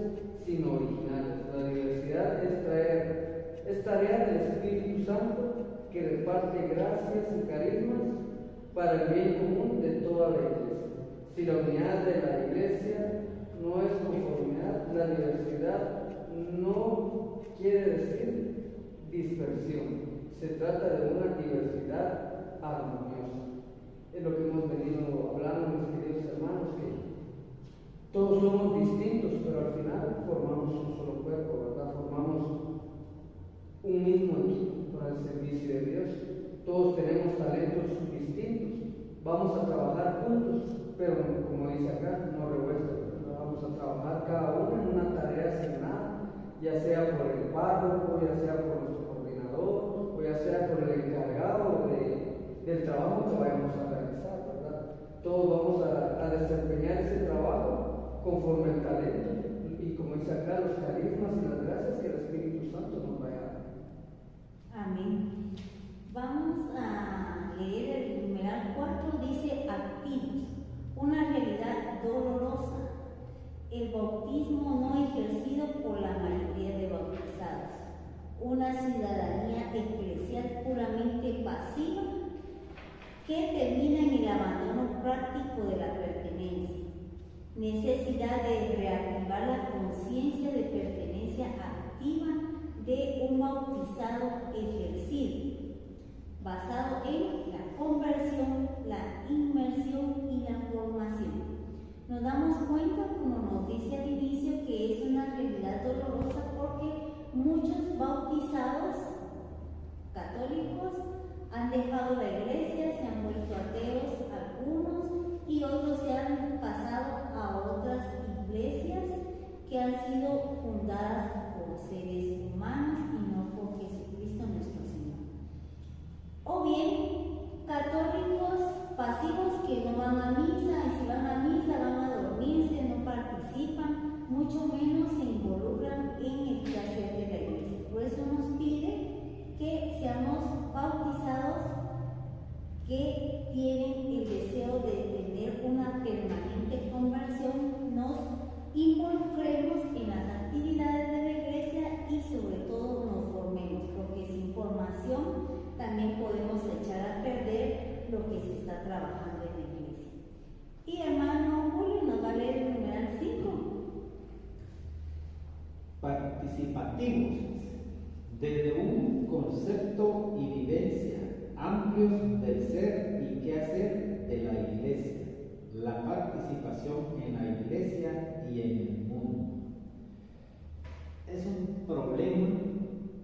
sino originales. La diversidad es tarea del Espíritu Santo que reparte gracias y carismas para el bien común de toda la iglesia. Si la unidad de la iglesia no es conformidad, la diversidad no quiere decir dispersión. Se trata de una diversidad armoniosa. Es lo que hemos venido hablando, mis queridos hermanos, que todos somos distintos, pero al final formamos un solo cuerpo, ¿verdad? Formamos un mismo equipo para el servicio de Dios. Todos tenemos talentos distintos. Vamos a trabajar juntos, pero como dice acá, no revueltos. Vamos a trabajar cada uno en una tarea asignada, ya sea por el párroco, ya sea por nuestro coordinador, o ya sea por el encargado del trabajo que vayamos a realizar, ¿verdad? Todos vamos a desempeñar ese trabajo conforme el talento y, como dice acá, los carismas y las gracias que el Espíritu Santo nos vaya a dar. Amén. Vamos a leer el numeral 4, dice activos, una realidad dolorosa. El bautismo no ejercido por la mayoría de bautizados, una ciudadanía eclesial puramente pasiva que termina en el abandono práctico de la pertenencia, necesidad de reactivar la conciencia de pertenencia activa de un bautizado ejercido, basado en la conversión, la inmersión y la formación. Nos damos cuenta, como nos dice al inicio, que es una realidad dolorosa porque muchos bautizados católicos han dejado la iglesia, se han vuelto ateos algunos y otros se han pasado a otras iglesias que han sido fundadas por seres humanos y no por Jesucristo nuestro Señor. O bien, católicos pasivos que no van a misa, y si van a misa van a dormirse, no participan, mucho menos se involucran en el quehacer de la iglesia. Por eso nos pide que seamos bautizados que tienen el deseo de tener una permanente conversión, nos involucremos en las actividades de la iglesia y sobre todo nos formemos, porque sin formación también podemos echar a perder lo que se está trabajando en la iglesia. Y hermano Julio nos va a leer el numeral 5. Participativos, desde un concepto y vivencia amplios del ser y qué hacer de la iglesia, la participación en la iglesia y en el mundo. Es un problema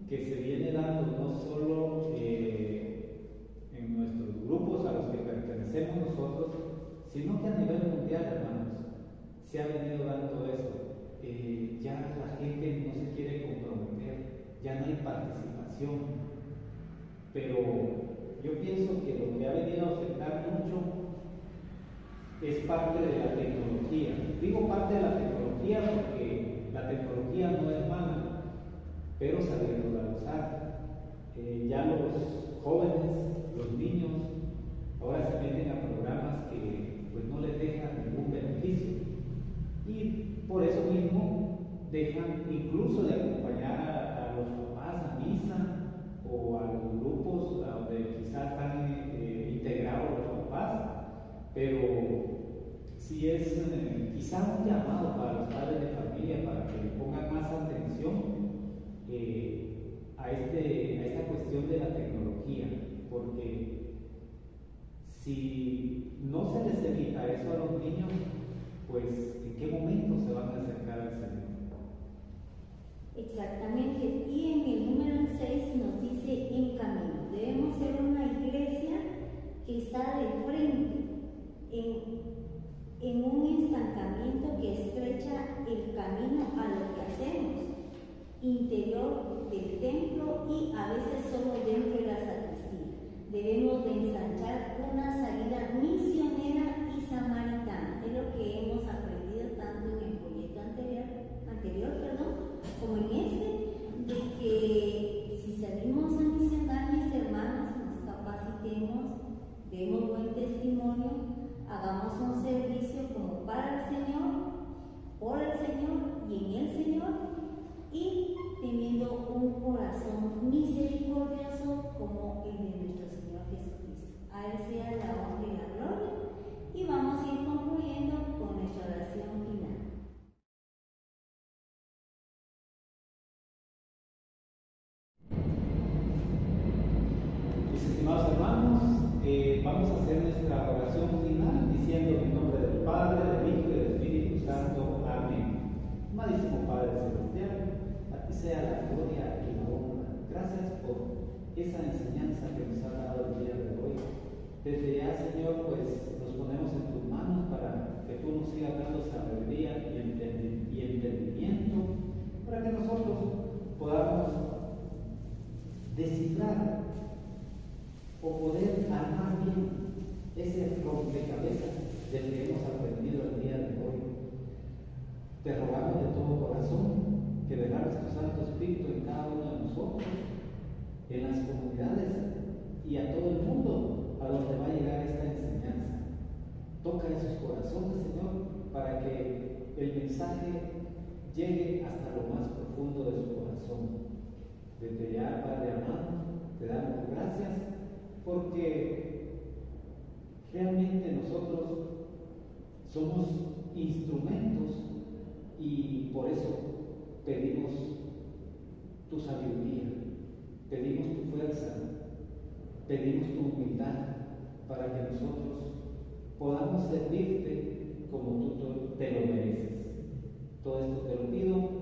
que se viene dando no solo en nuestros grupos a los que pertenecemos nosotros, sino que a nivel mundial, hermanos, se ha venido dando eso. Ya la gente no se quiere comprometer, ya no hay participación, pero yo pienso que lo que ha venido a afectar mucho es parte de la tecnología. Digo parte de la tecnología porque la tecnología no es mala, pero saberla usar. Ya los jóvenes, los niños, ahora se meten a programas que pues no les dejan ningún beneficio y por eso mismo dejan incluso de acompañar a los papás a misa o a los grupos donde quizás están integrados los papás, pero sí es quizá un llamado para los padres de familia para que le pongan más atención a esta cuestión de la tecnología, porque si no se les evita eso a los niños, pues ¿en qué momento se van a acercar al Señor? Exactamente, y en el número 6 nos dice en camino. Debemos ser una iglesia que está de frente, en un estancamiento que estrecha el camino a lo que hacemos, interior del templo y a veces solo dentro de la sacristía. Debemos de ensanchar una salida misionera y samaritana. Es lo que hemos aprendido tanto en el proyecto anterior como el de nuestro Señor Jesucristo. A Él sea la honra y la gloria. Y vamos a ir concluyendo con nuestra oración final. Mis estimados hermanos, vamos a hacer nuestra oración final diciendo en nombre del Padre, del Hijo y del Espíritu Santo. Amén. Amadísimo Padre Celestial, a ti sea la gloria y la honra. Gracias por esa enseñanza que nos ha dado el día de hoy. Desde ya, Señor, pues nos ponemos en tus manos para que tú nos sigas dando sabiduría y entendimiento, para que nosotros podamos descifrar o poder armar bien ese rompecabezas del que hemos aprendido el día de hoy. Te rogamos de todo corazón que derrames tu Santo Espíritu en cada uno de nosotros, en las comunidades y a todo el mundo a donde va a llegar esta enseñanza. Toca esos corazones, Señor, para que el mensaje llegue hasta lo más profundo de su corazón. Desde ya, Padre amado, te damos gracias porque realmente nosotros somos instrumentos y por eso pedimos tu sabiduría, pedimos tu fuerza, pedimos tu humildad para que nosotros podamos servirte como tú te lo mereces. Todo esto te lo pido